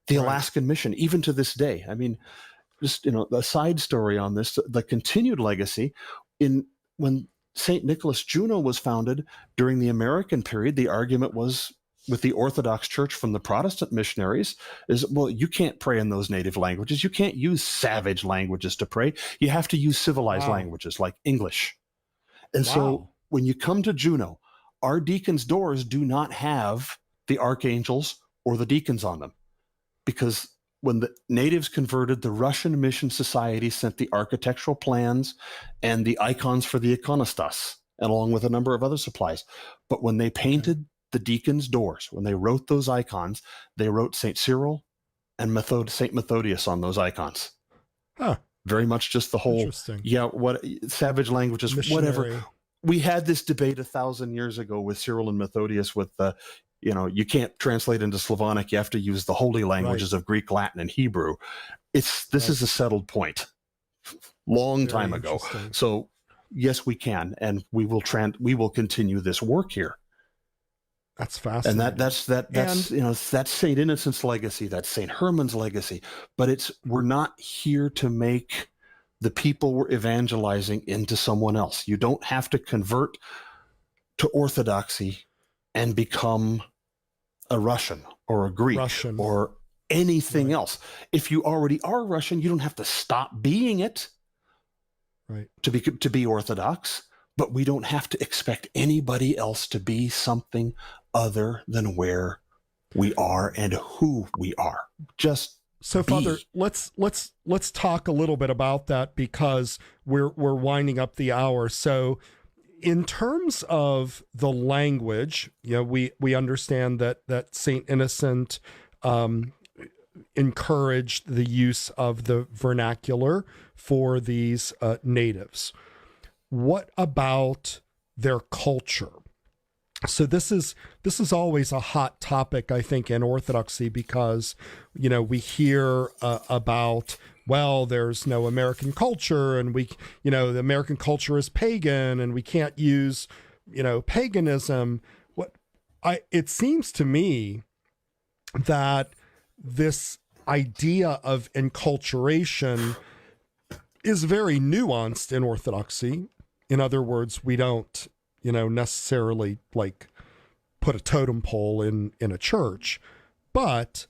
the Alaskan mission, even to this day. I mean, just, a side story on this, the continued legacy when St. Nicholas Juneau was founded during the American period, the argument was with the Orthodox Church from the Protestant missionaries is, well, you can't pray in those native languages. You can't use savage languages to pray. You have to use civilized languages like English. And so when you come to Juneau, our deacons' doors do not have the archangels or the deacons on them, because when the natives converted, the Russian Mission Society sent the architectural plans and the icons for the iconostas, and along with a number of other supplies. But when they painted the deacons' doors, when they wrote those icons, they wrote St. Cyril and St. Methodius on those icons. Huh. Very much just the whole, what savage languages, whatever. We had this debate 1,000 years ago with Cyril and Methodius with the, you can't translate into Slavonic. You have to use the holy languages of Greek, Latin, and Hebrew. This is a settled point long time ago. So yes, we can, and we will continue this work here. That's fascinating. And that's St. Innocent's legacy. That's St. Herman's legacy. But we're not here to make the people we're evangelizing into someone else. You don't have to convert to Orthodoxy and become a Russian or a Greek or anything else. If you already are Russian, you don't have to stop being it to be Orthodox. But we don't have to expect anybody else to be something other than where we are and who we are. So, Father, let's talk a little bit about that, because we're winding up the hour. So, in terms of the language, we understand that Saint Innocent encouraged the use of the vernacular for these natives. What about their culture? So this is always a hot topic, I think, in Orthodoxy, because, we hear about, well, there's no American culture, and the American culture is pagan, and we can't use, paganism. It seems to me that this idea of enculturation is very nuanced in Orthodoxy. In other words, we don't, necessarily put a totem pole in a church, but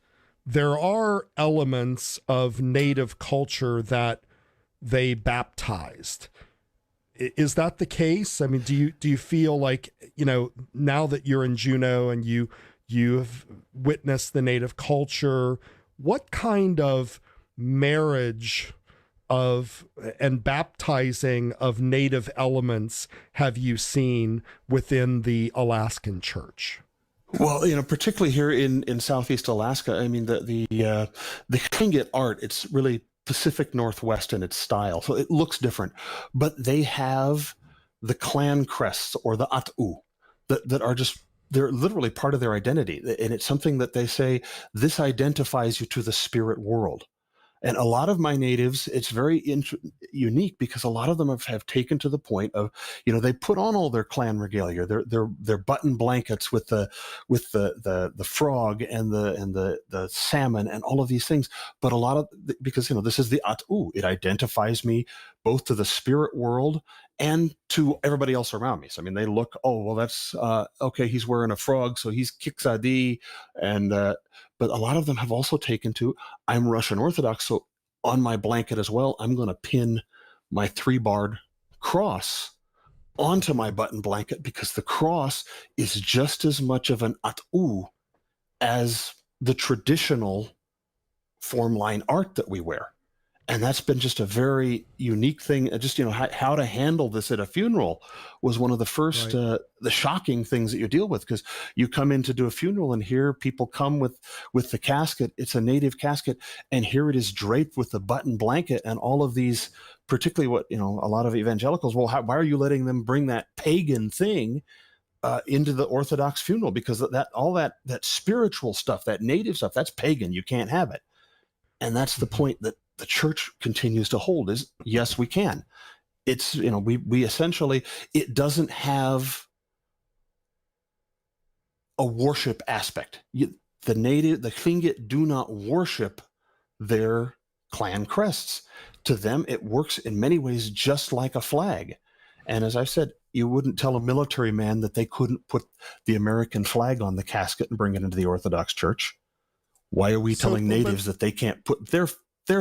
there are elements of native culture that they baptized. Is that the case? I mean, do you feel like, now that you're in Juneau and you've witnessed the native culture, what kind of marriage of and baptizing of native elements have you seen within the Alaskan church? Well, particularly here in Southeast Alaska, I mean, the Tlingit art, it's really Pacific Northwest in its style. So it looks different, but they have the clan crests or the at'u that are just, they're literally part of their identity. And it's something that they say, this identifies you to the spirit world. And a lot of my natives, it's very unique because a lot of them have taken to the point of, they put on all their clan regalia, their button blankets with the frog and the salmon and all of these things. But a lot of, because this is the at'u, it identifies me both to the spirit world and to everybody else around me. So I mean, they look, oh well, that's okay. He's wearing a frog, so he's Kiksadi, and but a lot of them have also taken to, I'm Russian Orthodox, so on my blanket as well, I'm going to pin my 3-barred cross onto my button blanket because the cross is just as much of an at'u as the traditional form line art that we wear. And that's been just a very unique thing. Just, how to handle this at a funeral was one of the first, the shocking things that you deal with, because you come in to do a funeral and here people come with the casket. It's a native casket. And here it is draped with the button blanket and all of these, particularly what, a lot of evangelicals, well, why are you letting them bring that pagan thing into the Orthodox funeral? Because all that spiritual stuff, that native stuff, that's pagan. You can't have it. And that's the point that the church continues to hold is, yes, we can. It's, we essentially, it doesn't have a worship aspect. The Tlingit do not worship their clan crests. To them, it works in many ways just like a flag. And as I've said, you wouldn't tell a military man that they couldn't put the American flag on the casket and bring it into the Orthodox Church. Why are we telling natives that they can't put their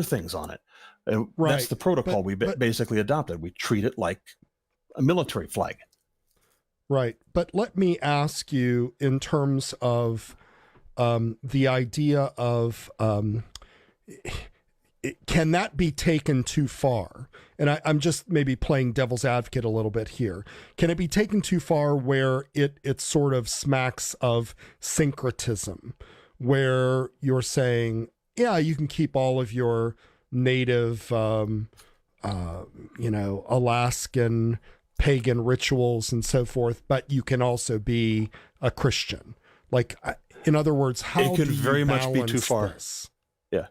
things on it? And that's the protocol we basically adopted. We treat it like a military flag. Right. But let me ask you, in terms of the idea of, can that be taken too far? And I'm just maybe playing devil's advocate a little bit here. Can it be taken too far where it sort of smacks of syncretism, where you're saying, yeah, you can keep all of your native, Alaskan pagan rituals and so forth, but you can also be a Christian? Like, in other words, how it can do you very much be balance too far. this? Yeah,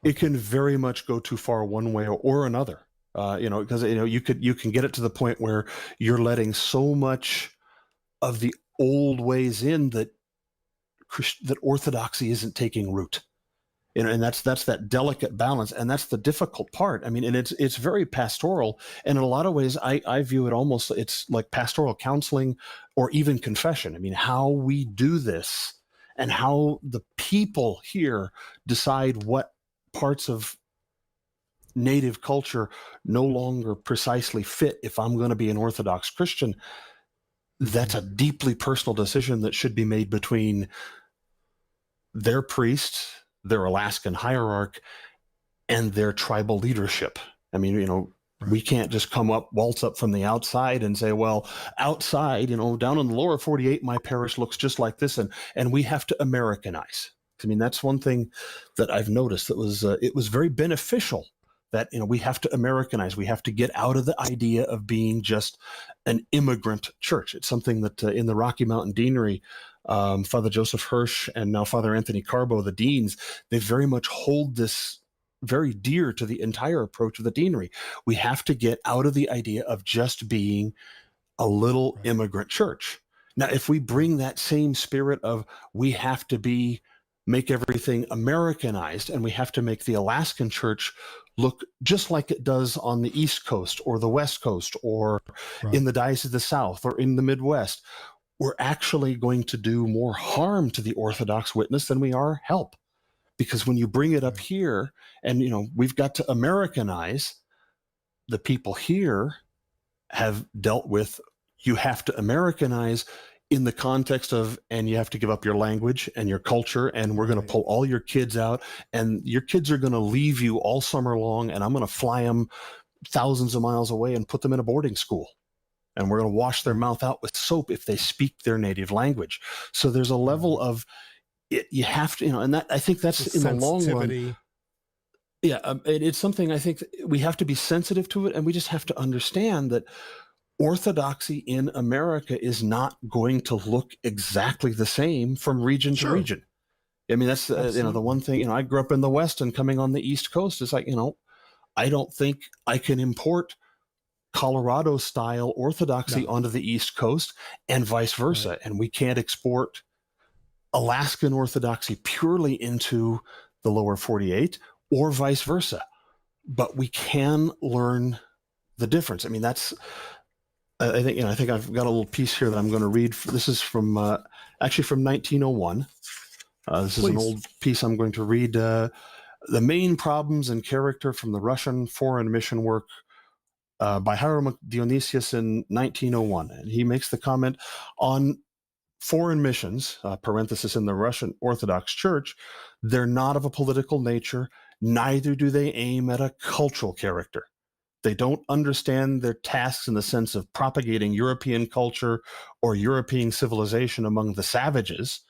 it can very much go too far one way or another. Because you can get it to the point where you're letting so much of the old ways in that orthodoxy isn't taking root. And that's that delicate balance, and that's the difficult part. I mean, and it's very pastoral, and in a lot of ways, I view it almost, it's like pastoral counseling or even confession. I mean, how we do this and how the people here decide what parts of native culture no longer precisely fit if I'm going to be an Orthodox Christian. That's a deeply personal decision that should be made between their priest, their Alaskan hierarch, and their tribal leadership. I mean, we can't just waltz up from the outside and say, well, outside, down in the lower 48, my parish looks just like this, and we have to Americanize. I mean, that's one thing that I've noticed that it was very beneficial that, we have to Americanize. We have to get out of the idea of being just an immigrant church. It's something that in the Rocky Mountain Deanery, Father Joseph Hirsch and now Father Anthony Carbo, the deans, they very much hold this very dear to the entire approach of the deanery. We have to get out of the idea of just being a little immigrant church. Now, if we bring that same spirit of we have to make everything Americanized, and we have to make the Alaskan church look just like it does on the East Coast or the West Coast or in the Diocese of the South or in the Midwest, we're actually going to do more harm to the Orthodox witness than we are help. Because when you bring it up here and, we've got to Americanize, the people here have dealt with, you have to Americanize in the context of, and you have to give up your language and your culture, and we're going to pull all your kids out, and your kids are going to leave you all summer long, and I'm going to fly them thousands of miles away and put them in a boarding school. And we're going to wash their mouth out with soap if they speak their native language. So there's a level of it, you have to, and that, I think that's in the long run. Yeah, it's something I think we have to be sensitive to it, and we just have to understand that Orthodoxy in America is not going to look exactly the same from region to region. I mean, that's the one thing. I grew up in the West, and coming on the East Coast, it's like, I don't think I can import Colorado style Orthodoxy onto the East Coast and vice versa. Right. And we can't export Alaskan Orthodoxy purely into the lower 48 or vice versa, but we can learn the difference. I mean, that's, I think I've got a little piece here that I'm going to read. This is from, actually from 1901. This is an old piece I'm going to read. The main problems and character from the Russian foreign mission work by Hiram Dionysius in 1901. And he makes the comment on foreign missions, parenthesis in the Russian Orthodox Church, they're not of a political nature, neither do they aim at a cultural character. They don't understand their tasks in the sense of propagating European culture or European civilization among the savages,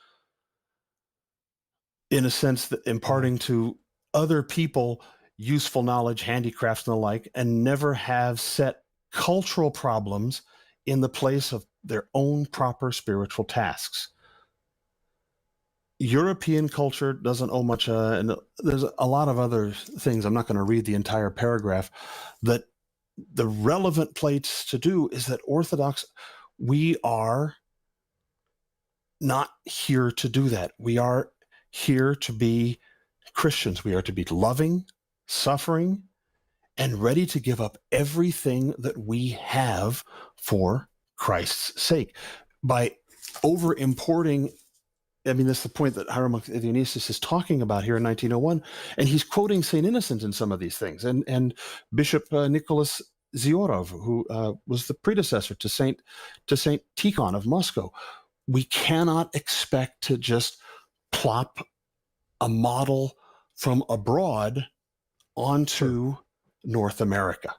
in a sense that imparting to other people useful knowledge, handicrafts, and the like, and never have set cultural problems in the place of their own proper spiritual tasks. European culture doesn't owe much, and there's a lot of other things. I'm not going to read the entire paragraph. That the relevant place to do is that Orthodox, we are not here to do that. We are here to be Christians. We are to be loving, suffering, and ready to give up everything that we have for Christ's sake. By over importing, I mean, that's the point that Hiram Dionysius is talking about here in 1901, and he's quoting St. Innocent in some of these things, and Bishop Nicholas Ziorov, who was the predecessor to Saint Tikhon of Moscow. We cannot expect to just plop a model from abroad onto North America.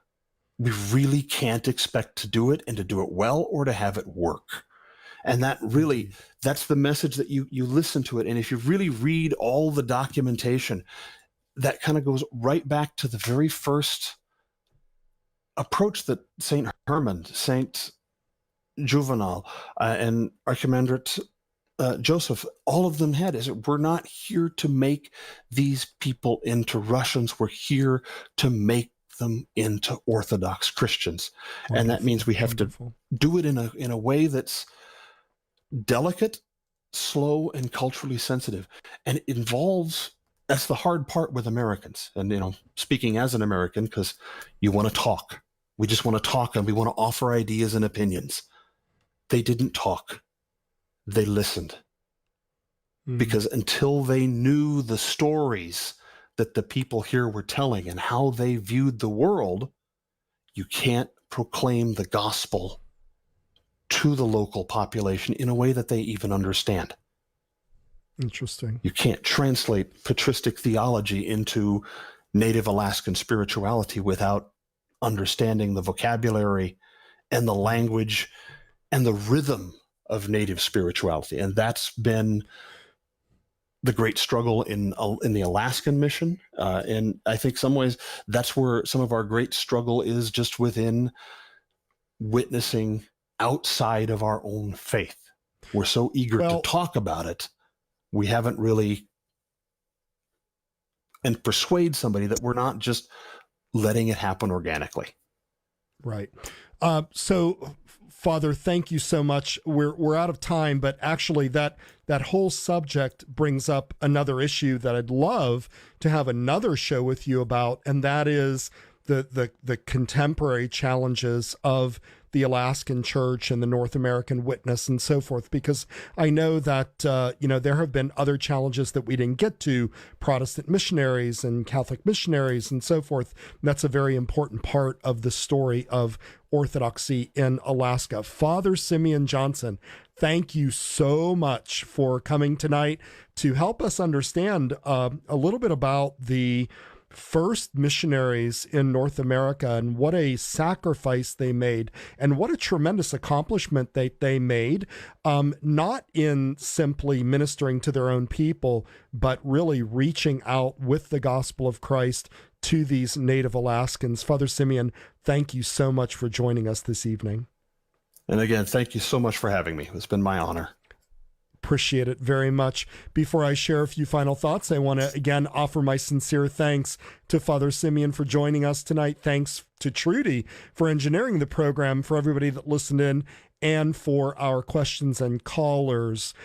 We really can't expect to do it, and to do it well, or to have it work. And that really, that's the message that you listen to it. And if you really read all the documentation, that kind of goes right back to the very first approach that St. Herman, St. Juvenal, and Archimandrite Joseph, all of them had, is that we're not here to make these people into Russians. We're here to make them into Orthodox Christians. Wonderful. And that means we have to do it in a way that's delicate, slow, and culturally sensitive. And it involves, that's the hard part with Americans. And, speaking as an American, because you want to talk. We just want to talk, and we want to offer ideas and opinions. They didn't talk. They listened. Because until they knew the stories that the people here were telling and how they viewed the world, you can't proclaim the gospel to the local population in a way that they even understand. Interesting. You can't translate patristic theology into native Alaskan spirituality without understanding the vocabulary and the language and the rhythm of native spirituality. And that's been the great struggle in the Alaskan mission. And I think some ways that's where some of our great struggle is, just within witnessing outside of our own faith. We're so eager to talk about it. We haven't really, and persuade somebody that we're not just letting it happen organically. Right. So Father, thank you so much. We're out of time, but actually that whole subject brings up another issue that I'd love to have another show with you about, and that is the contemporary challenges of the Alaskan Church and the North American Witness and so forth, because I know that, there have been other challenges that we didn't get to, Protestant missionaries and Catholic missionaries and so forth. That's a very important part of the story of Orthodoxy in Alaska. Father Simeon Johnson, thank you so much for coming tonight to help us understand a little bit about the first missionaries in North America and what a sacrifice they made and what a tremendous accomplishment they made, not in simply ministering to their own people, but really reaching out with the gospel of Christ to these native Alaskans. Father Simeon, thank you so much for joining us this evening. And again, thank you so much for having me. It's been my honor. Appreciate it very much. Before I share a few final thoughts, I want to again offer my sincere thanks to Father Simeon for joining us tonight. Thanks to Trudy for engineering the program, for everybody that listened in, and for our questions and callers.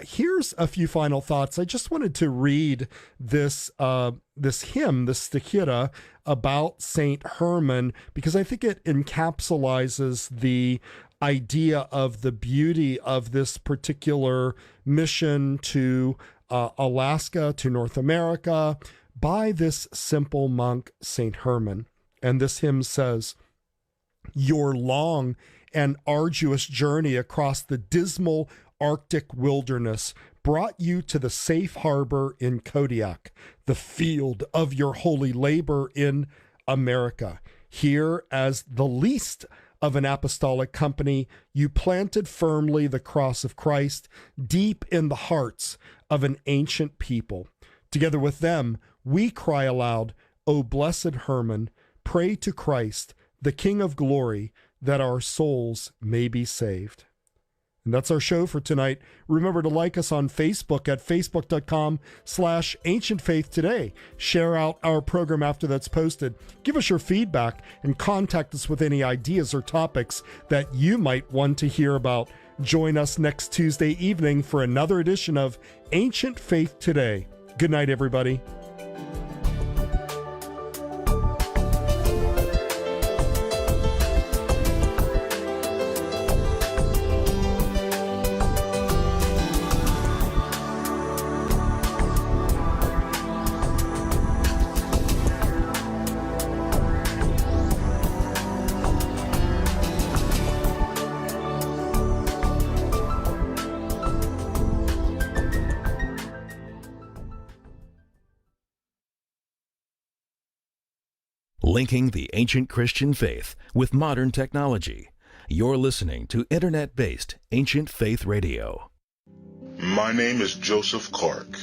Here's a few final thoughts. I just wanted to read this hymn, the Stichira, about Saint Herman, because I think it encapsulates the idea of the beauty of this particular mission to Alaska, to North America, by this simple monk, Saint Herman. And this hymn says, "Your long and arduous journey across the dismal Arctic wilderness brought you to the safe harbor in Kodiak, the field of your holy labor in America. Here, as the least of an apostolic company, you planted firmly the cross of Christ deep in the hearts of an ancient people. Together with them, we cry aloud, O blessed Herman, pray to Christ, the King of glory, that our souls may be saved." And that's our show for tonight. Remember to like us on Facebook at facebook.com/ancientfaithtoday. Share out our program after that's posted. Give us your feedback and contact us with any ideas or topics that you might want to hear about. Join us next Tuesday evening for another edition of Ancient Faith Today. Good night, everybody. Linking the ancient Christian faith with modern technology. You're listening to internet-based Ancient Faith Radio. My name is Joseph Clark.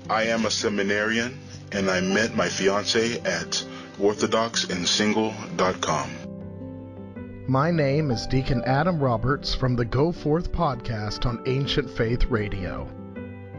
I am a seminarian, and I met my fiance at orthodoxandsingle.com. My name is Deacon Adam Roberts from the Go Forth podcast on Ancient Faith Radio.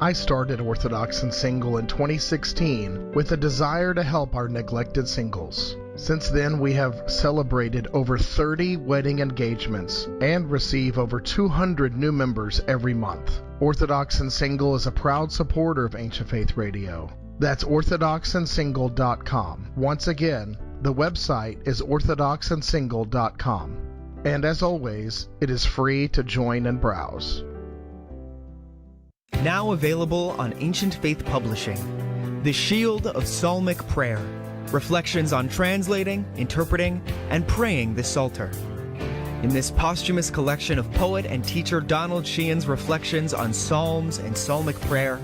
I started Orthodox and Single in 2016 with a desire to help our neglected singles. Since then, we have celebrated over 30 wedding engagements and receive over 200 new members every month. Orthodox and Single is a proud supporter of Ancient Faith Radio. That's orthodoxandsingle.com. Once again, the website is orthodoxandsingle.com. And as always, it is free to join and browse. Now available on Ancient Faith Publishing, The Shield of Psalmic Prayer, reflections on translating, interpreting, and praying the Psalter. In this posthumous collection of poet and teacher Donald Sheehan's reflections on psalms and psalmic prayer,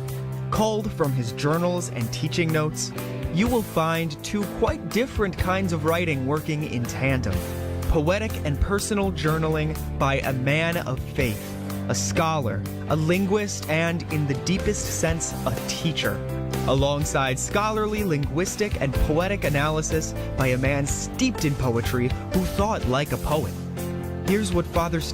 culled from his journals and teaching notes, you will find two quite different kinds of writing working in tandem: poetic and personal journaling by a man of faith, a scholar, a linguist, and, in the deepest sense, a teacher, alongside scholarly linguistic and poetic analysis by a man steeped in poetry who thought like a poet. Here's what Father Steve